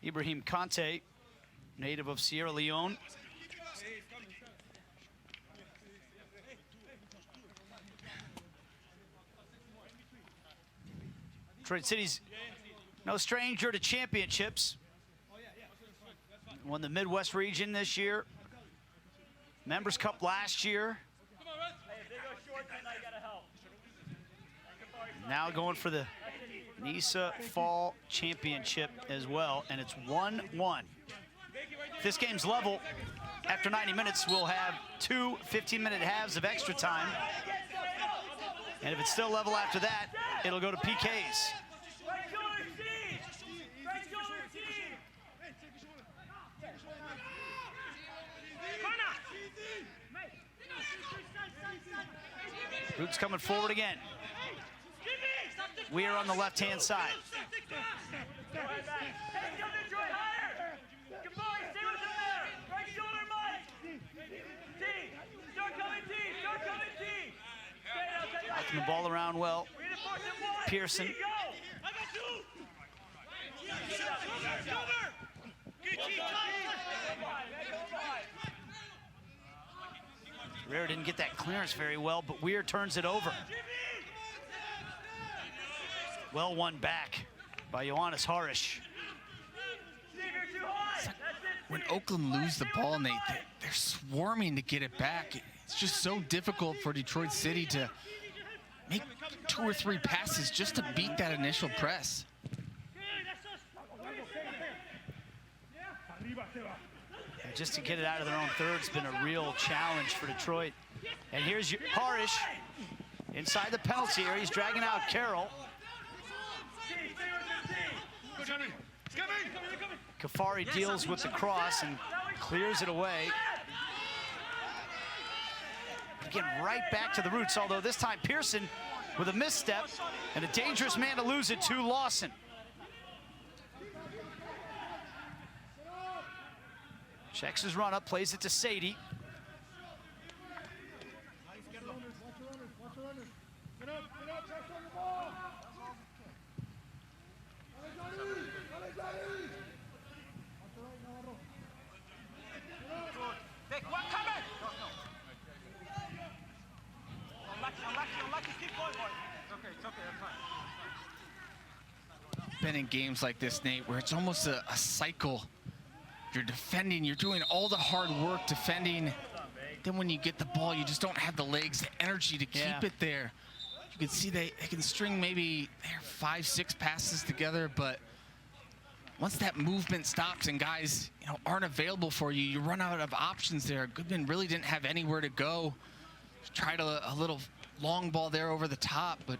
Ibrahim Conte, native of Sierra Leone. Detroit City's no stranger to championships. Won the Midwest region this year. Members Cup last year. Now going for the NISA Fall Championship as well, and it's 1-1. If this game's level, after 90 minutes, we'll have 2 15-minute halves of extra time. And if it's still level after that, it'll go to PKs. Roots coming forward again. We are on the left-hand side. Knocking the ball around well. Pearson. Rare didn't get that clearance very well, but Weir turns it over. Well won back by Ioannis Harish. When Oakland lose the ball, Nate, they're swarming to get it back. It's just so difficult for Detroit City to make 2 or 3 passes just to beat that initial press. Just to get it out of their own third has been a real challenge for Detroit. And here's Harish inside the penalty area. He's dragging out Carroll. Kafari deals with the cross and clears it away. Again, right back to the roots, although this time Pearson with a misstep and a dangerous man to lose it to Lawson. Checks his run up, plays it to Sadie. Been in games like this, Nate, where it's almost a cycle. You're defending, you're doing all the hard work defending. Then when you get the ball, you just don't have the legs, the energy to keep it there. You can see they can string maybe 5, 6 passes together, but once that movement stops and guys, aren't available for you, you run out of options there. Goodman really didn't have anywhere to go. Tried a little long ball there over the top, but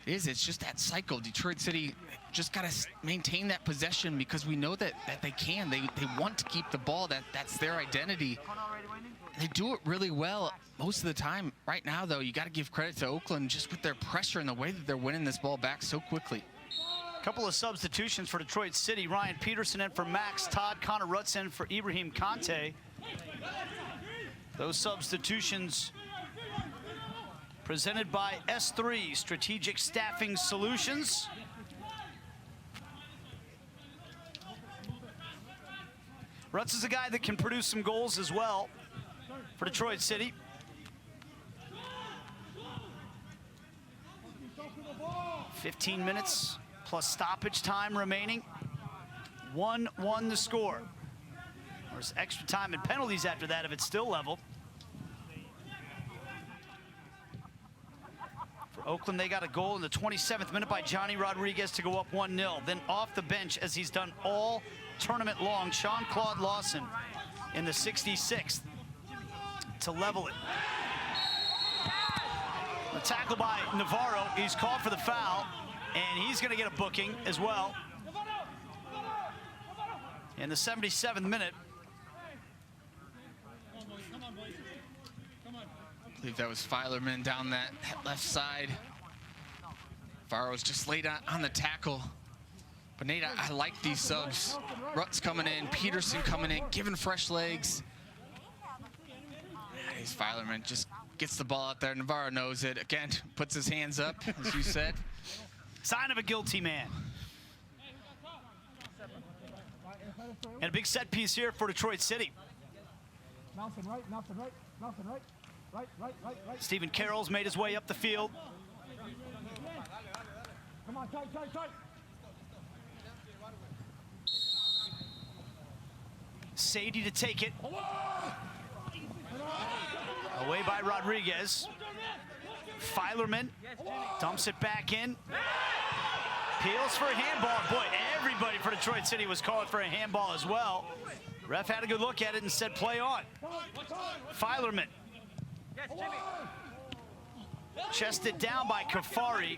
it's just that cycle. Detroit City just got to maintain that possession because we know that they can. They want to keep the ball. That's their identity. They do it really well most of the time. Right now, though, you got to give credit to Oakland just with their pressure and the way that they're winning this ball back so quickly. Couple of substitutions for Detroit City. Ryan Peterson in for Max Todd. Connor Rutz in for Ibrahim Conte. Those substitutions presented by S3 Strategic Staffing Solutions. Rutz is a guy that can produce some goals as well for Detroit City. "15 minutes plus stoppage time remaining. 1-1 the score. There's extra time and penalties after that if it's still level. For Oakland, they got a goal in the 27th minute by Johnny Rodriguez to go up 1-0. Then off the bench, as he's done all tournament long, Sean-Claude Lawson in the 66th to level it. The tackle by Navarro, he's called for the foul, and he's going to get a booking as well. In the 77th minute. I believe that was Filerman down that left side. Navarro's just laid on the tackle. But Nate, I like these subs. Rutz coming in, Peterson coming in, giving fresh legs. He's Filerman, just gets the ball out there. Navarro knows it. Again, puts his hands up, as you said. Sign of a guilty man. And a big set piece here for Detroit City. Nelson right, Nelson right, Nelson right. Right. Stephen Carroll's made his way up the field. Come on, tight. Sadie to take it. Away by Rodriguez. Filerman dumps it back in. Peels for a handball. Boy, everybody for Detroit City was calling for a handball as well. Ref had a good look at it and said play on. Filerman. Chested down by Kafari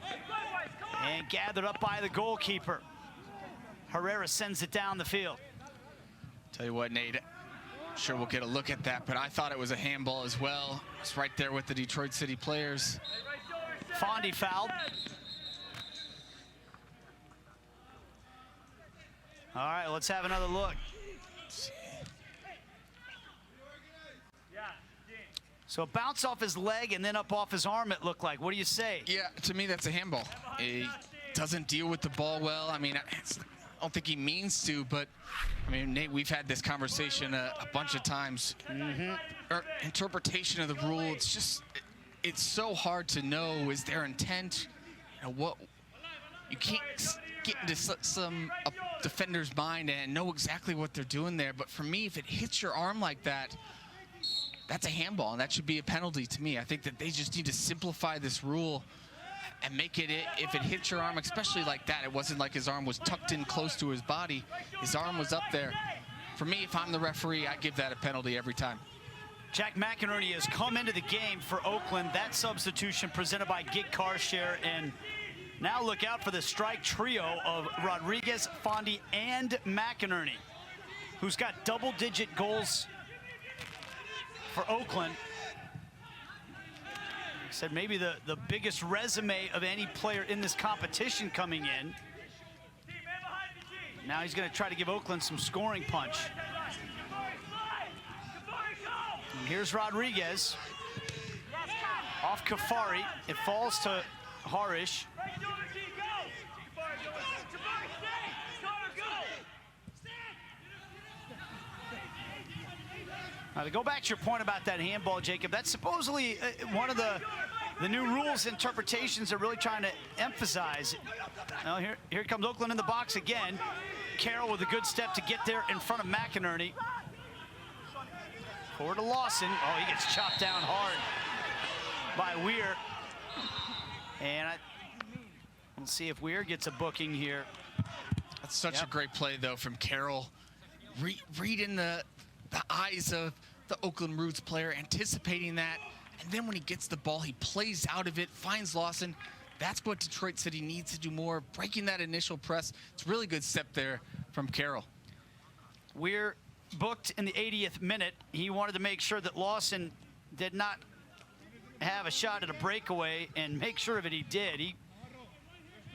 and gathered up by the goalkeeper. Herrera sends it down the field. Tell you what, Nate, I'm sure we'll get a look at that, but I thought it was a handball as well. It's right there with the Detroit City players. Fondy fouled. All right, let's have another look. So a bounce off his leg and then up off his arm, it looked like. What do you say? Yeah, to me, that's a handball. He doesn't deal with the ball well. I mean, I don't think he means to, but I mean, Nate, we've had this conversation a bunch of times. Interpretation of the rule, it's just, it's so hard to know, is their intent, what, you can't get into some defender's mind and know exactly what they're doing there. But for me, if it hits your arm like that, that's a handball, and that should be a penalty to me. I think that they just need to simplify this rule and make it, if it hits your arm, especially like that, it wasn't like his arm was tucked in close to his body. His arm was up there. For me, if I'm the referee, I give that a penalty every time. Jack McInerney has come into the game for Oakland. That substitution presented by Gig Carshare. And now look out for the strike trio of Rodriguez, Fondy, and McInerney, who's got double-digit goals for Oakland. I said maybe the biggest resume of any player in this competition coming in. Now he's going to try to give Oakland some scoring punch. And here's Rodriguez. Off Kafari. It falls to Harish. Now, to go back to your point about that handball, Jacob, that's supposedly one of the new rules interpretations they're really trying to emphasize. Well, here comes Oakland in the box again. Carroll with a good step to get there in front of McInerney. Forward to Lawson. Oh, he gets chopped down hard by Weir. And we'll see if Weir gets a booking here. That's such a great play, though, from Carroll. Reading the eyes of the Oakland Roots player, anticipating that. And then when he gets the ball, he plays out of it, finds Lawson. That's what Detroit City needs to do more, breaking that initial press. It's a really good step there from Carroll. Weir booked in the 80th minute. He wanted to make sure that Lawson did not have a shot at a breakaway, and make sure of it he did. He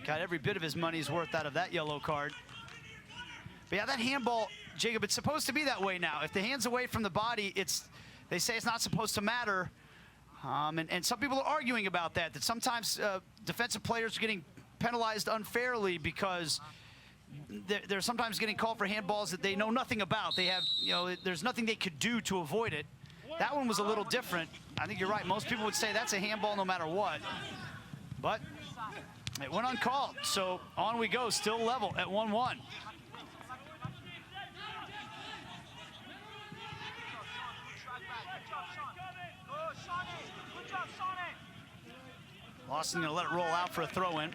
got every bit of his money's worth out of that yellow card. But yeah, that handball, Jacob, it's supposed to be that way now. If the hand's away from the body, they say it's not supposed to matter. And some people are arguing about that sometimes defensive players are getting penalized unfairly because they're sometimes getting called for handballs that they know nothing about. They have, there's nothing they could do to avoid it. That one was a little different. I think you're right. Most people would say that's a handball no matter what. But it went uncalled. So on we go, still level at 1-1. Lawson gonna let it roll out for a throw-in.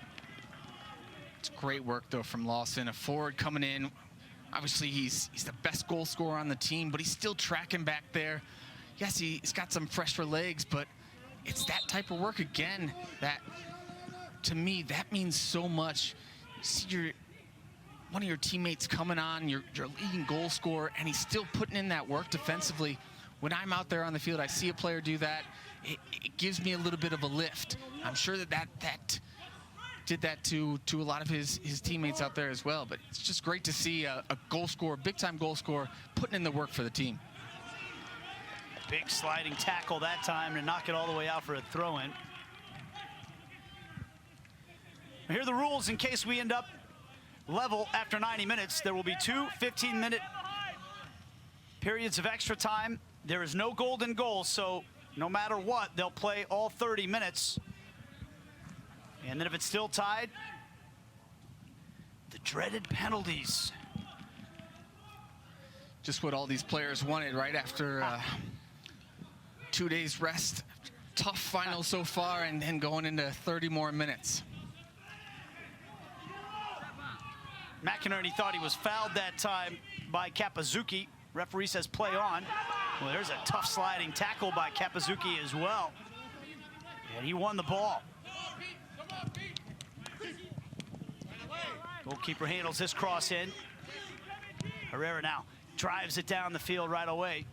It's great work, though, from Lawson. A forward coming in. Obviously, he's the best goal scorer on the team, but he's still tracking back there. Yes, he's got some fresher legs, but it's that type of work again that, to me, that means so much. You see one of your teammates coming on, your leading goal scorer, and he's still putting in that work defensively. When I'm out there on the field, I see a player do that, it gives me a little bit of a lift. I'm sure that did that to a lot of his teammates out there as well. But it's just great to see a goal scorer, big-time goal scorer, putting in the work for the team. Big sliding tackle that time to knock it all the way out for a throw-in. Here are the rules in case we end up level after 90 minutes. There will be 2 15-minute periods of extra time. There is no golden goal, so no matter what, they'll play all 30 minutes. And then if it's still tied, the dreaded penalties. Just what all these players wanted right after 2 days rest. Tough final so far, and then going into 30 more minutes. McInerney thought he was fouled that time by Kapazuki. Referee says play on. Well, there's a tough sliding tackle by Kapazuki as well. And he won the ball. Goalkeeper handles this cross in. Herrera now drives it down the field right away.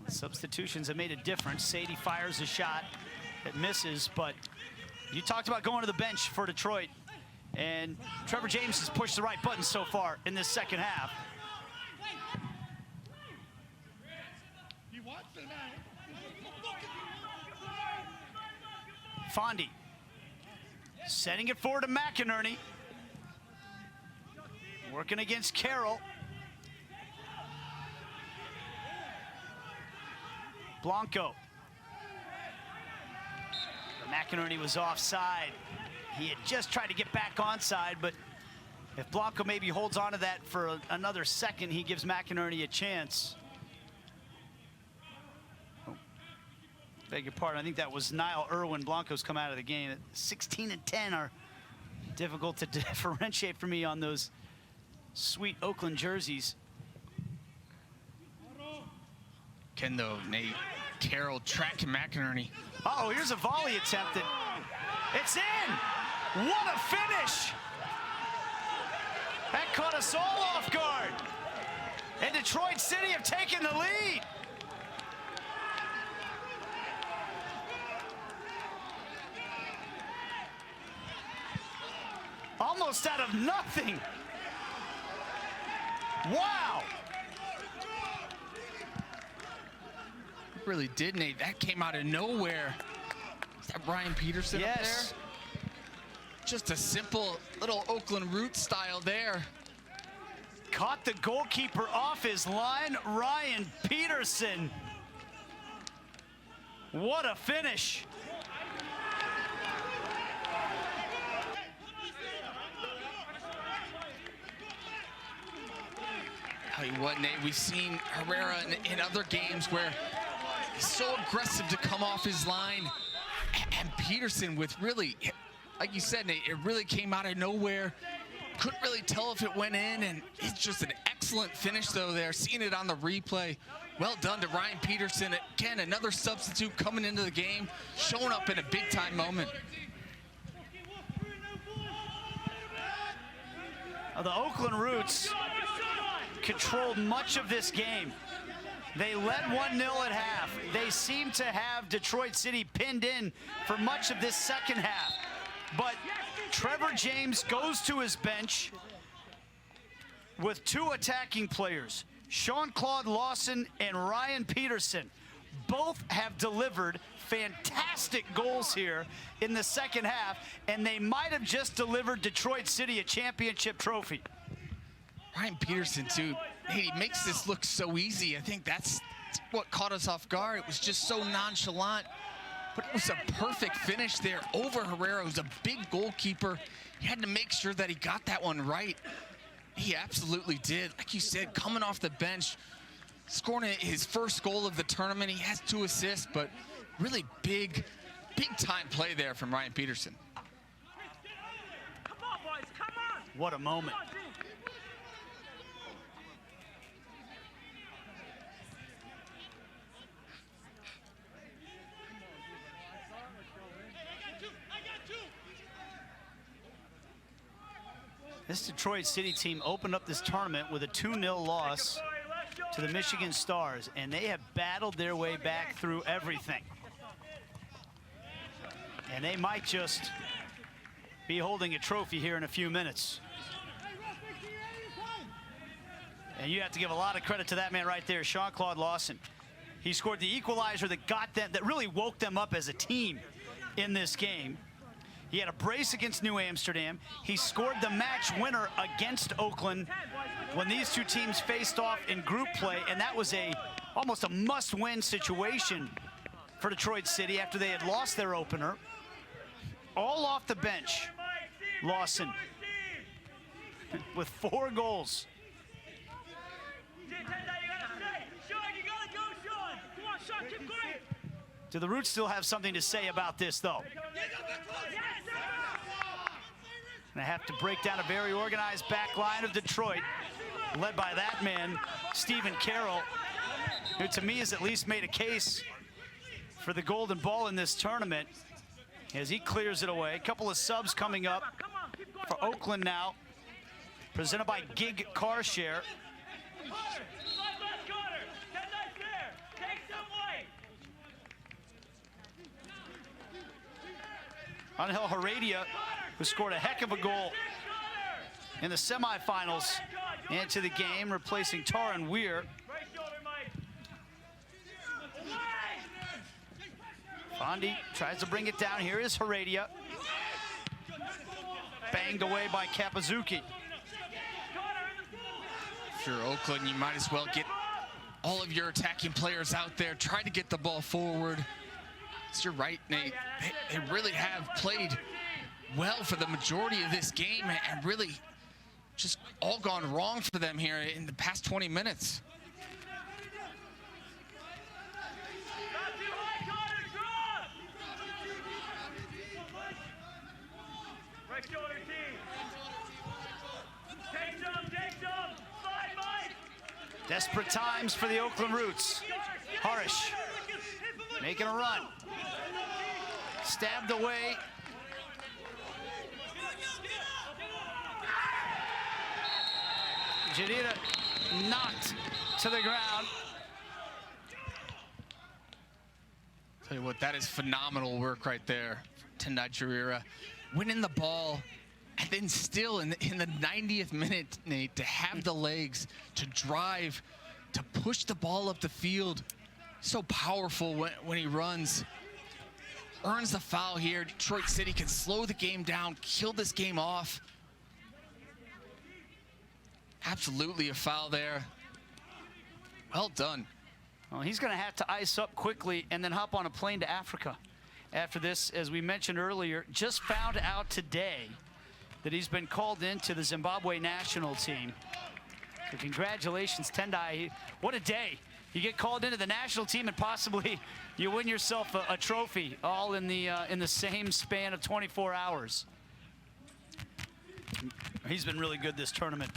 Substitutions have made a difference. Sadie fires a shot that misses, but you talked about going to the bench for Detroit, and Trevor James has pushed the right button so far in this second half. Fondy setting it forward to McInerney. Working against Carroll. Blanco. McInerney was offside. He had just tried to get back onside, but if Blanco maybe holds on to that for another second, he gives McInerney a chance. Oh, beg your pardon, I think that was Niall Irwin. Blanco's come out of the game. 16 and 10 are difficult to differentiate for me on those sweet Oakland jerseys. Ken, though, Nate, Carroll tracking McInerney. Uh-oh, here's a volley attempted. It's in! What a finish! That caught us all off guard. And Detroit City have taken the lead. Almost out of nothing. Wow. It really did, Nate. That came out of nowhere. Is that Ryan Peterson up there? Just a simple little Oakland Roots style there. Caught the goalkeeper off his line, Ryan Peterson. What a finish. Tell you what, Nate, we've seen Herrera in other games where he's so aggressive to come off his line. And Peterson with really, like you said, Nate, it really came out of nowhere. Couldn't really tell if it went in, and it's just an excellent finish, though, there. Seeing it on the replay. Well done to Ryan Peterson. Again, another substitute coming into the game, showing up in a big-time moment. The Oakland Roots controlled much of this game. They led 1-0 at half. They seem to have Detroit City pinned in for much of this second half. But Trevor James goes to his bench with two attacking players, Jean-Claude Lawson and Ryan Peterson. Both have delivered fantastic goals here in the second half, and they might have just delivered Detroit City a championship trophy. Ryan Peterson, too, he makes this look so easy. I think that's what caught us off guard. It was just so nonchalant, but it was a perfect finish there over Herrera, who's a big goalkeeper. He had to make sure that he got that one right. He absolutely did. Like you said, coming off the bench, scoring his first goal of the tournament. He has 2 assists, but really big time play there from Ryan Peterson. Come on, boys, come on. What a moment. This Detroit City team opened up this tournament with a 2-0 loss to the Michigan Stars, and they have battled their way back through everything. And they might just be holding a trophy here in a few minutes. And you have to give a lot of credit to that man right there, Jean-Claude Lawson. He scored the equalizer that got them, that really woke them up as a team in this game. He had a brace against New Amsterdam. He scored the match winner against Oakland when these two teams faced off in group play, and that was almost a must-win situation for Detroit City after they had lost their opener. All off the bench, Lawson with 4 goals. Do the Roots still have something to say about this, though? And I have to break down a very organized back line of Detroit, led by that man, Stephen Carroll, who to me has at least made a case for the golden ball in this tournament as he clears it away. A couple of subs coming up for Oakland now, presented by Gig Car Share. Angel Heredia, who scored a heck of a goal in the semifinals into the game, replacing Taran Weir. Fondi tries to bring it down. Here is Heredia. Banged away by Kapazuki. If you're Oakland, you might as well get all of your attacking players out there. Try to get the ball forward. So you're right, Nate. They really have played well for the majority of this game and really just all gone wrong for them here in the past 20 minutes. Right shoulder team. Take some. Slide, Mike. Desperate times for the Oakland Roots. Harish making a run. Stabbed away. Jadida knocked to the ground. Tell you what, that is phenomenal work right there. Tendai Jarira winning the ball, and then still in the 90th minute, Nate, to have the legs to drive, to push the ball up the field. So powerful when he runs. Earns the foul here. Detroit City can slow the game down, kill this game off. Absolutely a foul there. Well done. Well, he's going to have to ice up quickly and then hop on a plane to Africa. After this, as we mentioned earlier, just found out today that he's been called into the Zimbabwe national team. So congratulations, Tendai. What a day. You get called into the national team and possibly you win yourself a trophy, all in the same span of 24 hours. He's been really good this tournament.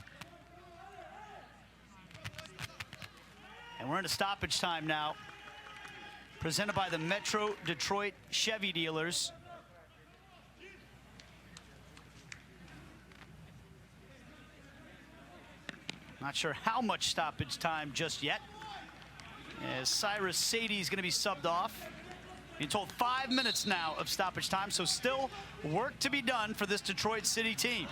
And we're into stoppage time now. Presented by the Metro Detroit Chevy dealers. Not sure how much stoppage time just yet, as Cyrus Sadie is going to be subbed off. You're told 5 minutes now of stoppage time, so still work to be done for this Detroit City team.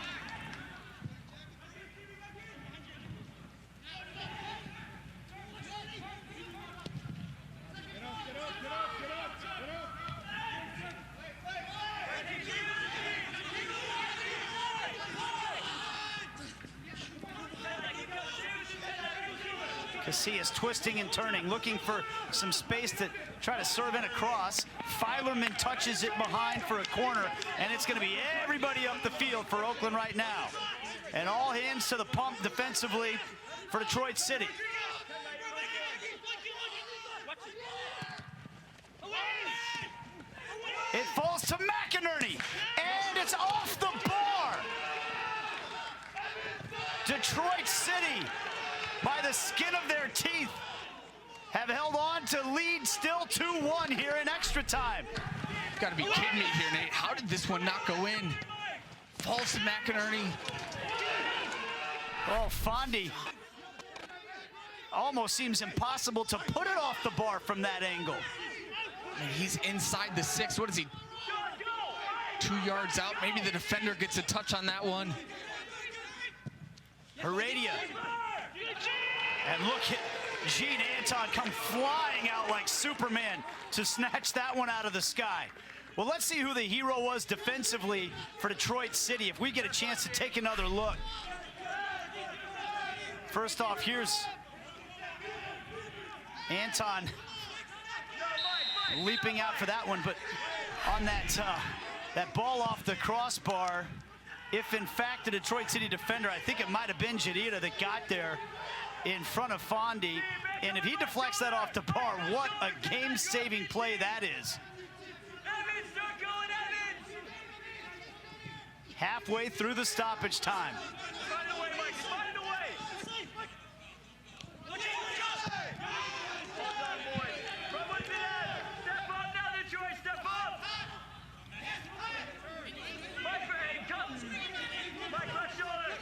Casillas twisting and turning, looking for some space to try to serve in across. Filerman touches it behind for a corner, and it's going to be everybody up the field for Oakland right now. And all hands to the pump defensively for Detroit City. It falls to McInerney, and it's off the bar. Detroit City, by the skin of their teeth, have held on to lead still 2-1 here in extra time. You've got to be kidding me here, Nate. How did this one not go in? Falls to McInerney. Oh, Fondy. Almost seems impossible to put it off the bar from that angle. And he's inside the 6. What is he? 2 yards out. Maybe the defender gets a touch on that one. Heredia. And look at Gene Anton come flying out like Superman to snatch that one out of the sky. Well, let's see who the hero was defensively for Detroit City if we get a chance to take another look. First off, here's Anton leaping out for that one, but on that ball off the crossbar, if in fact the Detroit City defender, I think it might have been Jadida that got there in front of Fondy, and if he deflects that off the bar, what a game-saving play that is. Evans, start going, Evans! Halfway through the stoppage time. Find it away, Mike, find it away! Well done, boys. From what's it at? Step up now, Detroit, step up! Mike, hey, come! Mike, left shoulder!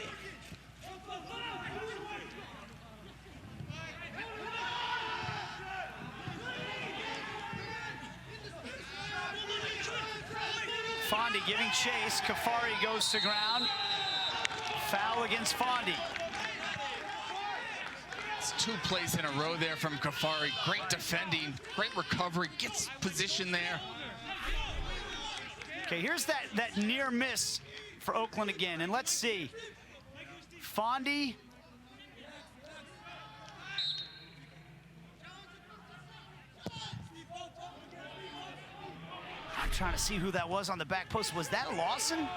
Fondy giving chase. Kafari goes to ground. Foul against Fondy. It's 2 plays in a row there from Kafari. Great defending, great recovery, gets position there. Okay, here's that near miss for Oakland again, and let's see. Fondy. trying to see who that was on the back post. Was that Lawson?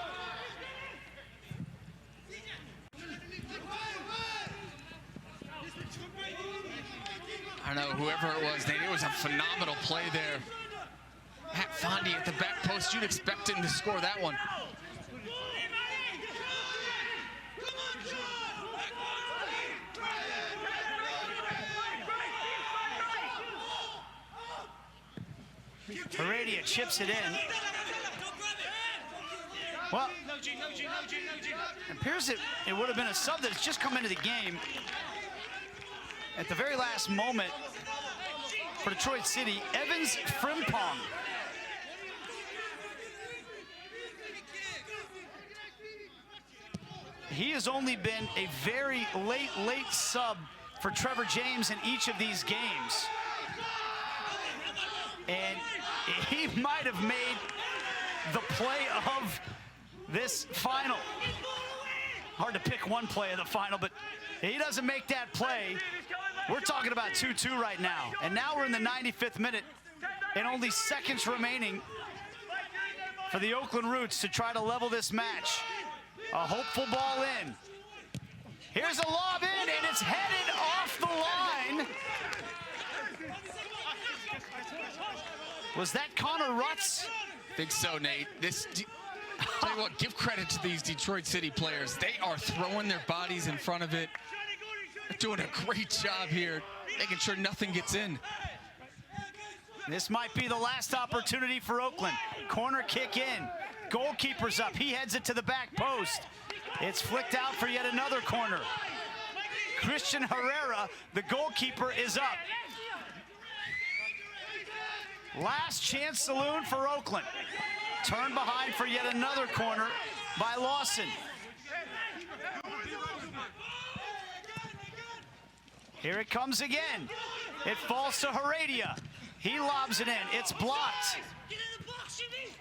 I don't know, whoever it was, Nate, it was a phenomenal play there. Matt Fondy at the back post, you'd expect him to score that one. Heredia chips it in. Well, it appears it would have been a sub that's just come into the game at the very last moment for Detroit City. Evans Frimpong. He has only been a very late sub for Trevor James in each of these games. And he might have made the play of this final. Hard to pick one play of the final, but he doesn't make that play. We're talking about 2-2 right now. And now we're in the 95th minute and only seconds remaining for the Oakland Roots to try to level this match. A hopeful ball in. Here's a lob in, and it's headed off the line. Was that Connor Rutz? I think so, Nate. Tell you what, give credit to these Detroit City players. They are throwing their bodies in front of it. They're doing a great job here, making sure nothing gets in. This might be the last opportunity for Oakland. Corner kick in. Goalkeeper's up. He heads it to the back post. It's flicked out for yet another corner. Christian Herrera, the goalkeeper, is up. Last chance saloon for Oakland. Turn behind for yet another corner by Lawson. Here it comes again. It falls to Heredia. He lobs it in. It's blocked.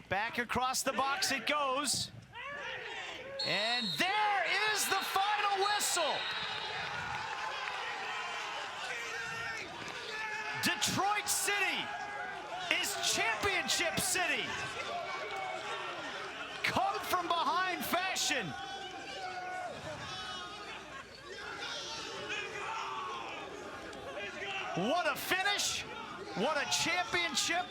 Back across the box it goes. And there is the final whistle. Detroit City is championship city. Come from behind fashion. What a finish. What a championship.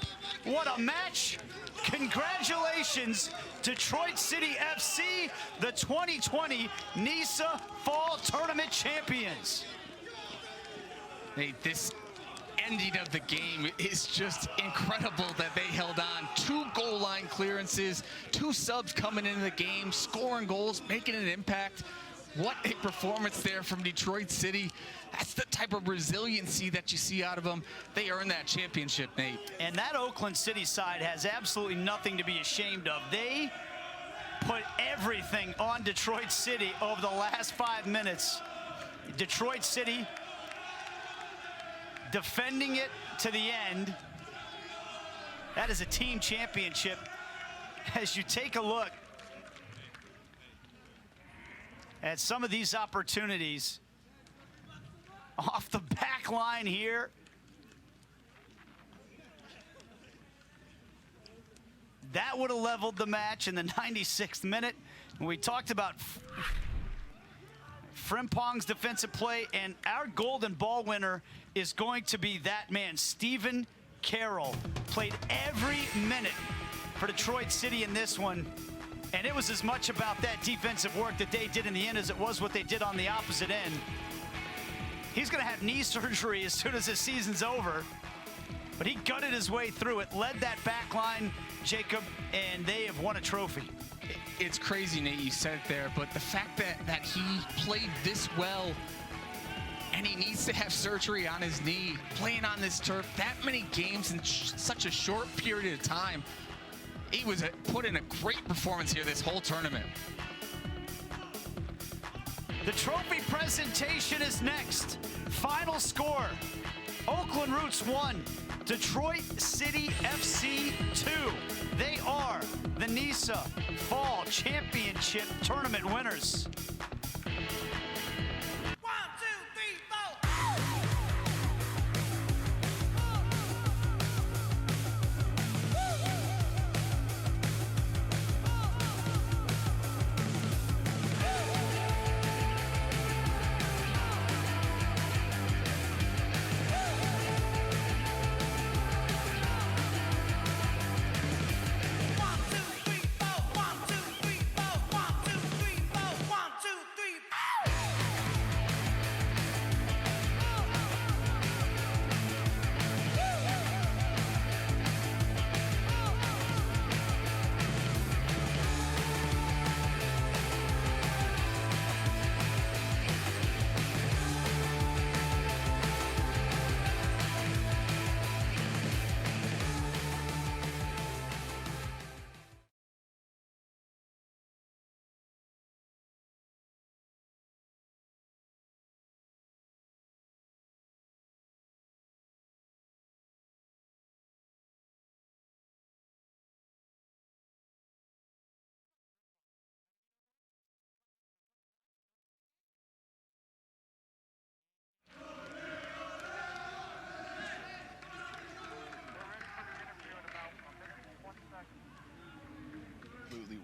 What a match. Congratulations, Detroit City FC, the 2020 NISA Fall Tournament champions. Hey, this ending of the game is just incredible that they held on. 2 goal line clearances, 2 subs coming into the game, scoring goals, making an impact. What a performance there from Detroit City. That's the type of resiliency that you see out of them. They earned that championship, Nate. And that Oakland City side has absolutely nothing to be ashamed of. They put everything on Detroit City over the last 5 minutes. Detroit City defending it to the end. That is a team championship. As you take a look at some of these opportunities off the back line here. That would have leveled the match in the 96th minute. We talked about Frimpong's defensive play, and our golden ball winner is going to be that man, Stephen Carroll. Played every minute for Detroit City in this one, and it was as much about that defensive work that they did in the end as it was what they did on the opposite end. He's going to have knee surgery as soon as his season's over, but he gutted his way through it, led that back line, Jacob, and they have won a trophy. It's crazy, Nate, you said it there, but the fact that he played this well and he needs to have surgery on his knee, playing on this turf, that many games in such a short period of time, he was put in a great performance here this whole tournament. The trophy presentation is next. Final score, Oakland Roots 1, Detroit City FC 2. They are the NISA Fall Championship Tournament winners.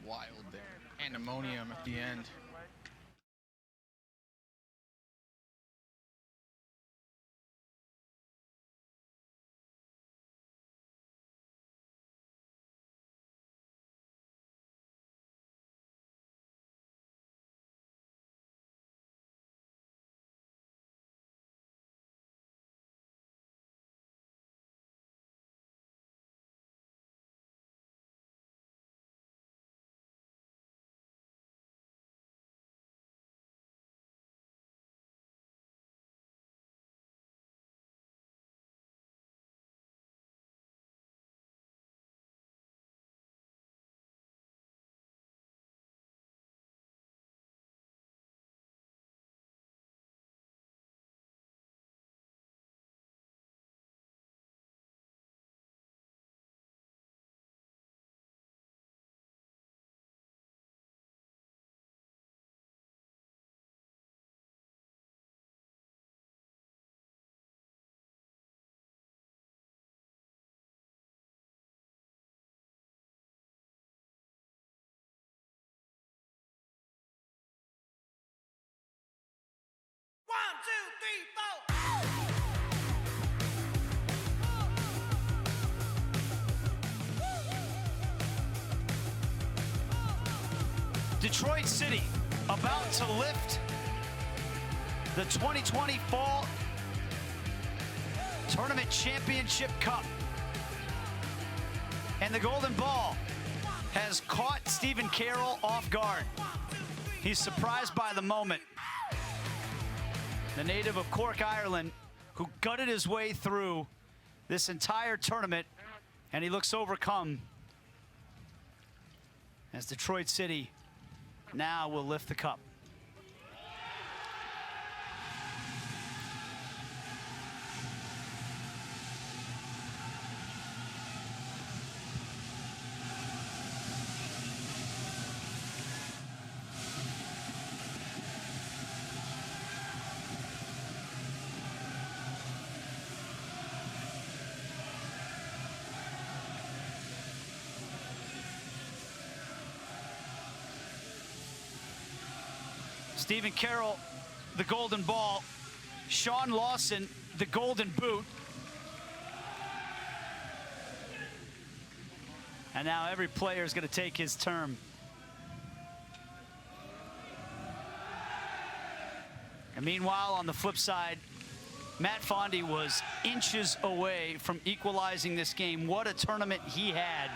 wild there. Pandemonium at the end. Detroit City about to lift the 2020 Fall Tournament Championship Cup. And the golden ball has caught Stephen Carroll off guard. He's surprised by the moment. The native of Cork, Ireland, who gutted his way through this entire tournament, and he looks overcome as Detroit City now will lift the cup. Stephen Carroll, the golden ball. Sean Lawson, the golden boot. And now every player is going to take his turn. And meanwhile, on the flip side, Matt Fondy was inches away from equalizing this game. What a tournament he had.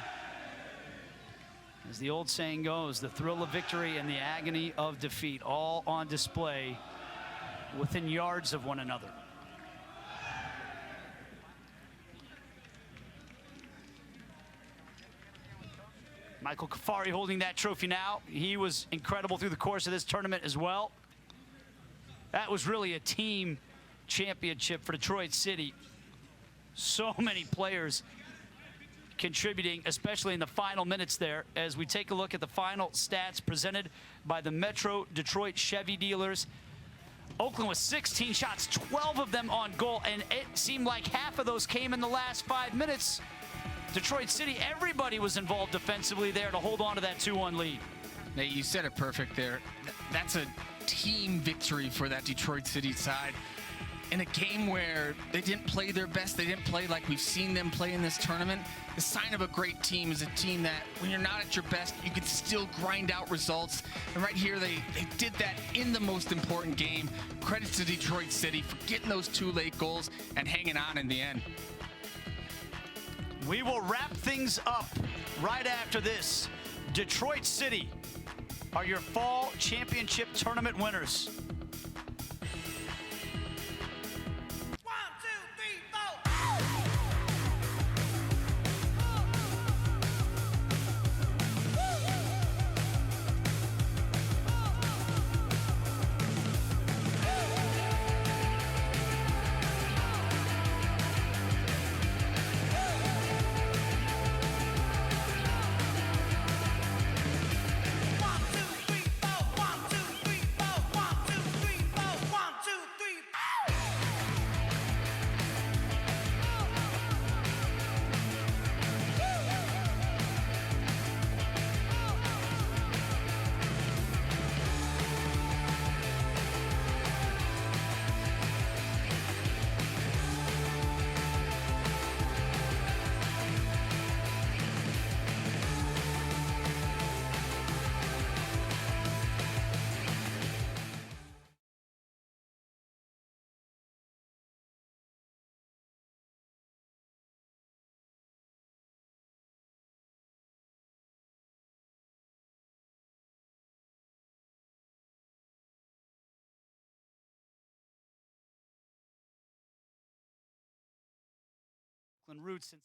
As the old saying goes, the thrill of victory and the agony of defeat, all on display within yards of one another. Michael Kafari holding that trophy now. He was incredible through the course of this tournament as well. That was really a team championship for Detroit City. So many players contributing, especially in the final minutes there, as we take a look at the final stats presented by the Metro Detroit Chevy dealers. Oakland with 16 shots, 12 of them on goal, and it seemed like half of those came in the last 5 minutes. Detroit City, everybody was involved defensively there to hold on to that 2-1 lead. Nate, you said it perfect there. That's a team victory for that Detroit City side. In a game where they didn't play their best, they didn't play like we've seen them play in this tournament. The sign of a great team is a team that when you're not at your best, you can still grind out results. And right here, they did that in the most important game. Credit to Detroit City for getting those 2 late goals and hanging on in the end. We will wrap things up right after this. Detroit City are your Fall Championship Tournament winners. Oakland Roots since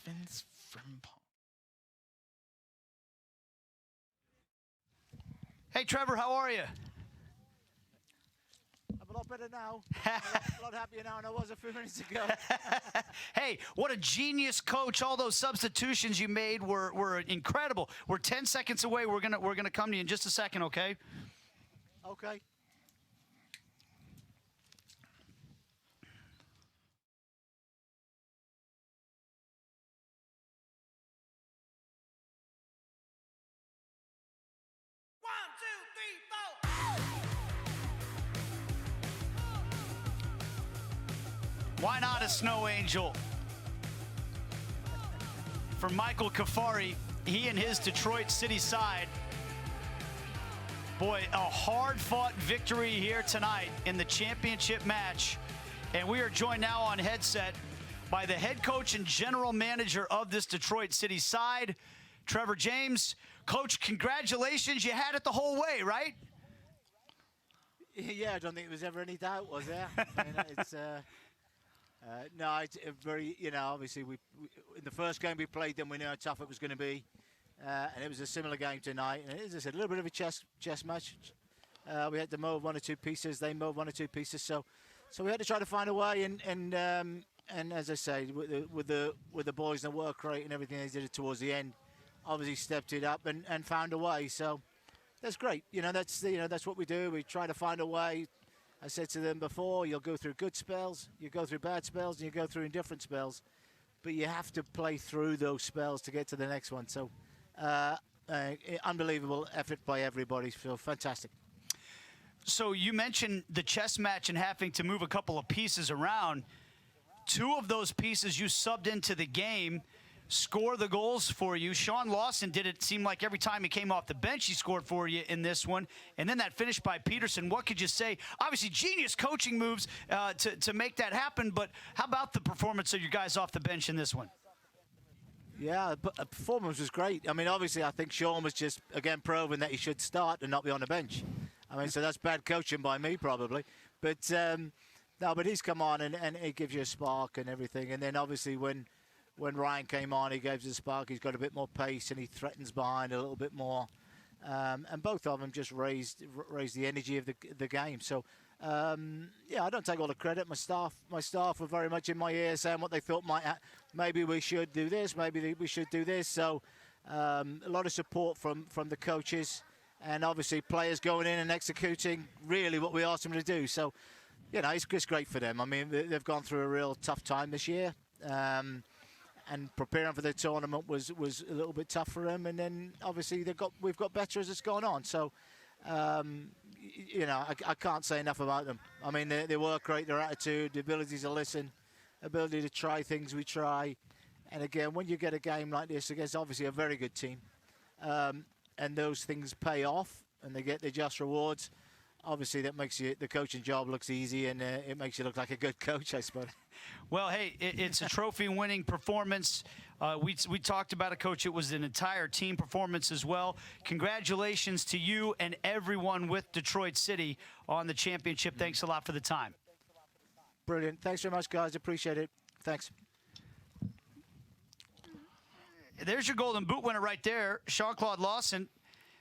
Evans Frimpong. Hey, Trevor, how are you? I'm a lot better now. a lot happier now than I was a few minutes ago. Hey, what a genius coach. All those substitutions you made were incredible. We're 10 seconds away. We're gonna come to you in just a second, okay? Okay. Why not a snow angel? For Michael Kafari, he and his Detroit City side. Boy, a hard-fought victory here tonight in the championship match. And we are joined now on headset by the head coach and general manager of this Detroit City side, Trevor James. Coach, congratulations. You had it the whole way, right? Yeah, I don't think there was ever any doubt, was there? I mean, it's no, it's a very, obviously we in the first game we played them, we knew how tough it was going to be, and it was a similar game tonight. And as I said, a little bit of a chess match. We had to mold one or two pieces, they moved one or two pieces, so we had to try to find a way. And as I say, with the boys and the work rate and everything they did it towards the end, obviously stepped it up and found a way. So that's great. That's what we do. We try to find a way. I said to them before, you'll go through good spells, you go through bad spells, and you go through indifferent spells. But you have to play through those spells to get to the next one. So unbelievable effort by everybody. So fantastic. So you mentioned the chess match and having to move a couple of pieces around. Two of those pieces you subbed into the game score the goals for you. Sean Lawson did it seem like every time he came off the bench, he scored for you in this one. And then that finish by Peterson, what could you say? Obviously, genius coaching moves to make that happen, but how about the performance of your guys off the bench in this one? Yeah, the performance was great. I mean, obviously, I think Sean was just, again, proving that he should start and not be on the bench. I mean, so that's bad coaching by me, probably. But, no, but he's come on and it gives you a spark and everything. And then, obviously, when Ryan came on, he gave us a spark. He's got a bit more pace and he threatens behind a little bit more. And both of them just raised the energy of the game. So, yeah, I don't take all the credit. My staff were very much in my ear saying what they thought maybe we should do this, maybe we should do this. So, a lot of support from the coaches and obviously players going in and executing really what we asked them to do. So, it's just great for them. I mean, they've gone through a real tough time this year. And preparing for the tournament was a little bit tough for them. And then obviously we've got better as it's gone on. So, I can't say enough about them. I mean, they work great, their attitude, the ability to listen, ability to try things we try. And again, when you get a game like this against obviously a very good team, and those things pay off and they get their just rewards, obviously that makes the coaching job looks easy and it makes you look like a good coach, I suppose. Well, hey, it's a trophy-winning performance. We talked about it, Coach. It was an entire team performance as well. Congratulations to you and everyone with Detroit City on the championship. Thanks a lot for the time. Brilliant. Thanks very much, guys. Appreciate it. Thanks. There's your Golden Boot winner right there, Jean-Claude Lawson,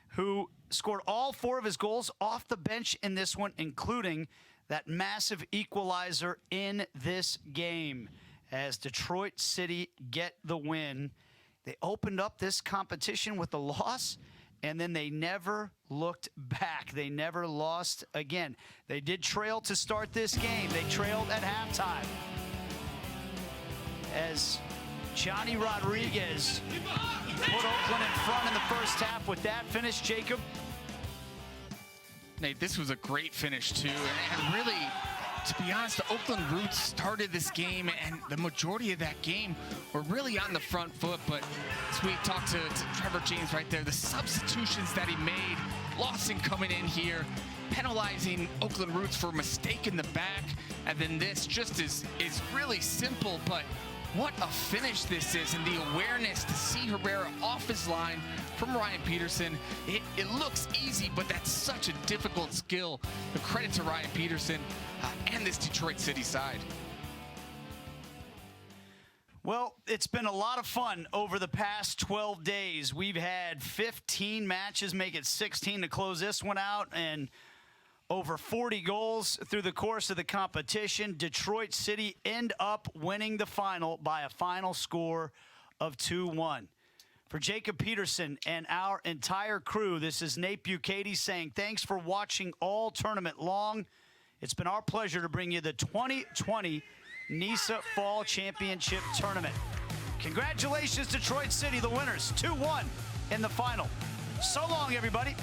who scored all 4 of his goals off the bench in this one, including that massive equalizer in this game as Detroit City get the win. They opened up this competition with a loss, and then they never looked back. They never lost again. They did trail to start this game. They trailed at halftime as Johnny Rodriguez put Oakland in front in the first half with that finish. Jacob? Nate, this was a great finish too, and really, to be honest, the Oakland Roots started this game, and the majority of that game were really on the front foot. But as we talked to Trevor James right there, the substitutions that he made, Lawson coming in here, penalizing Oakland Roots for a mistake in the back, and then this just is really simple, but what a finish this is, and the awareness to see Herrera off his line from Ryan Peterson. It looks easy, but that's such a difficult skill. The credit to Ryan Peterson and this Detroit City side. Well, it's been a lot of fun over the past 12 days. We've had 15 matches, make it 16 to close this one out, and over 40 goals through the course of the competition. Detroit City end up winning the final by a final score of 2-1. For Jacob Peterson and our entire crew, this is Nate Bukaty saying thanks for watching all tournament long. It's been our pleasure to bring you the 2020 NISA Fall Championship Tournament. Congratulations, Detroit City, the winners, 2-1 in the final. So long, everybody.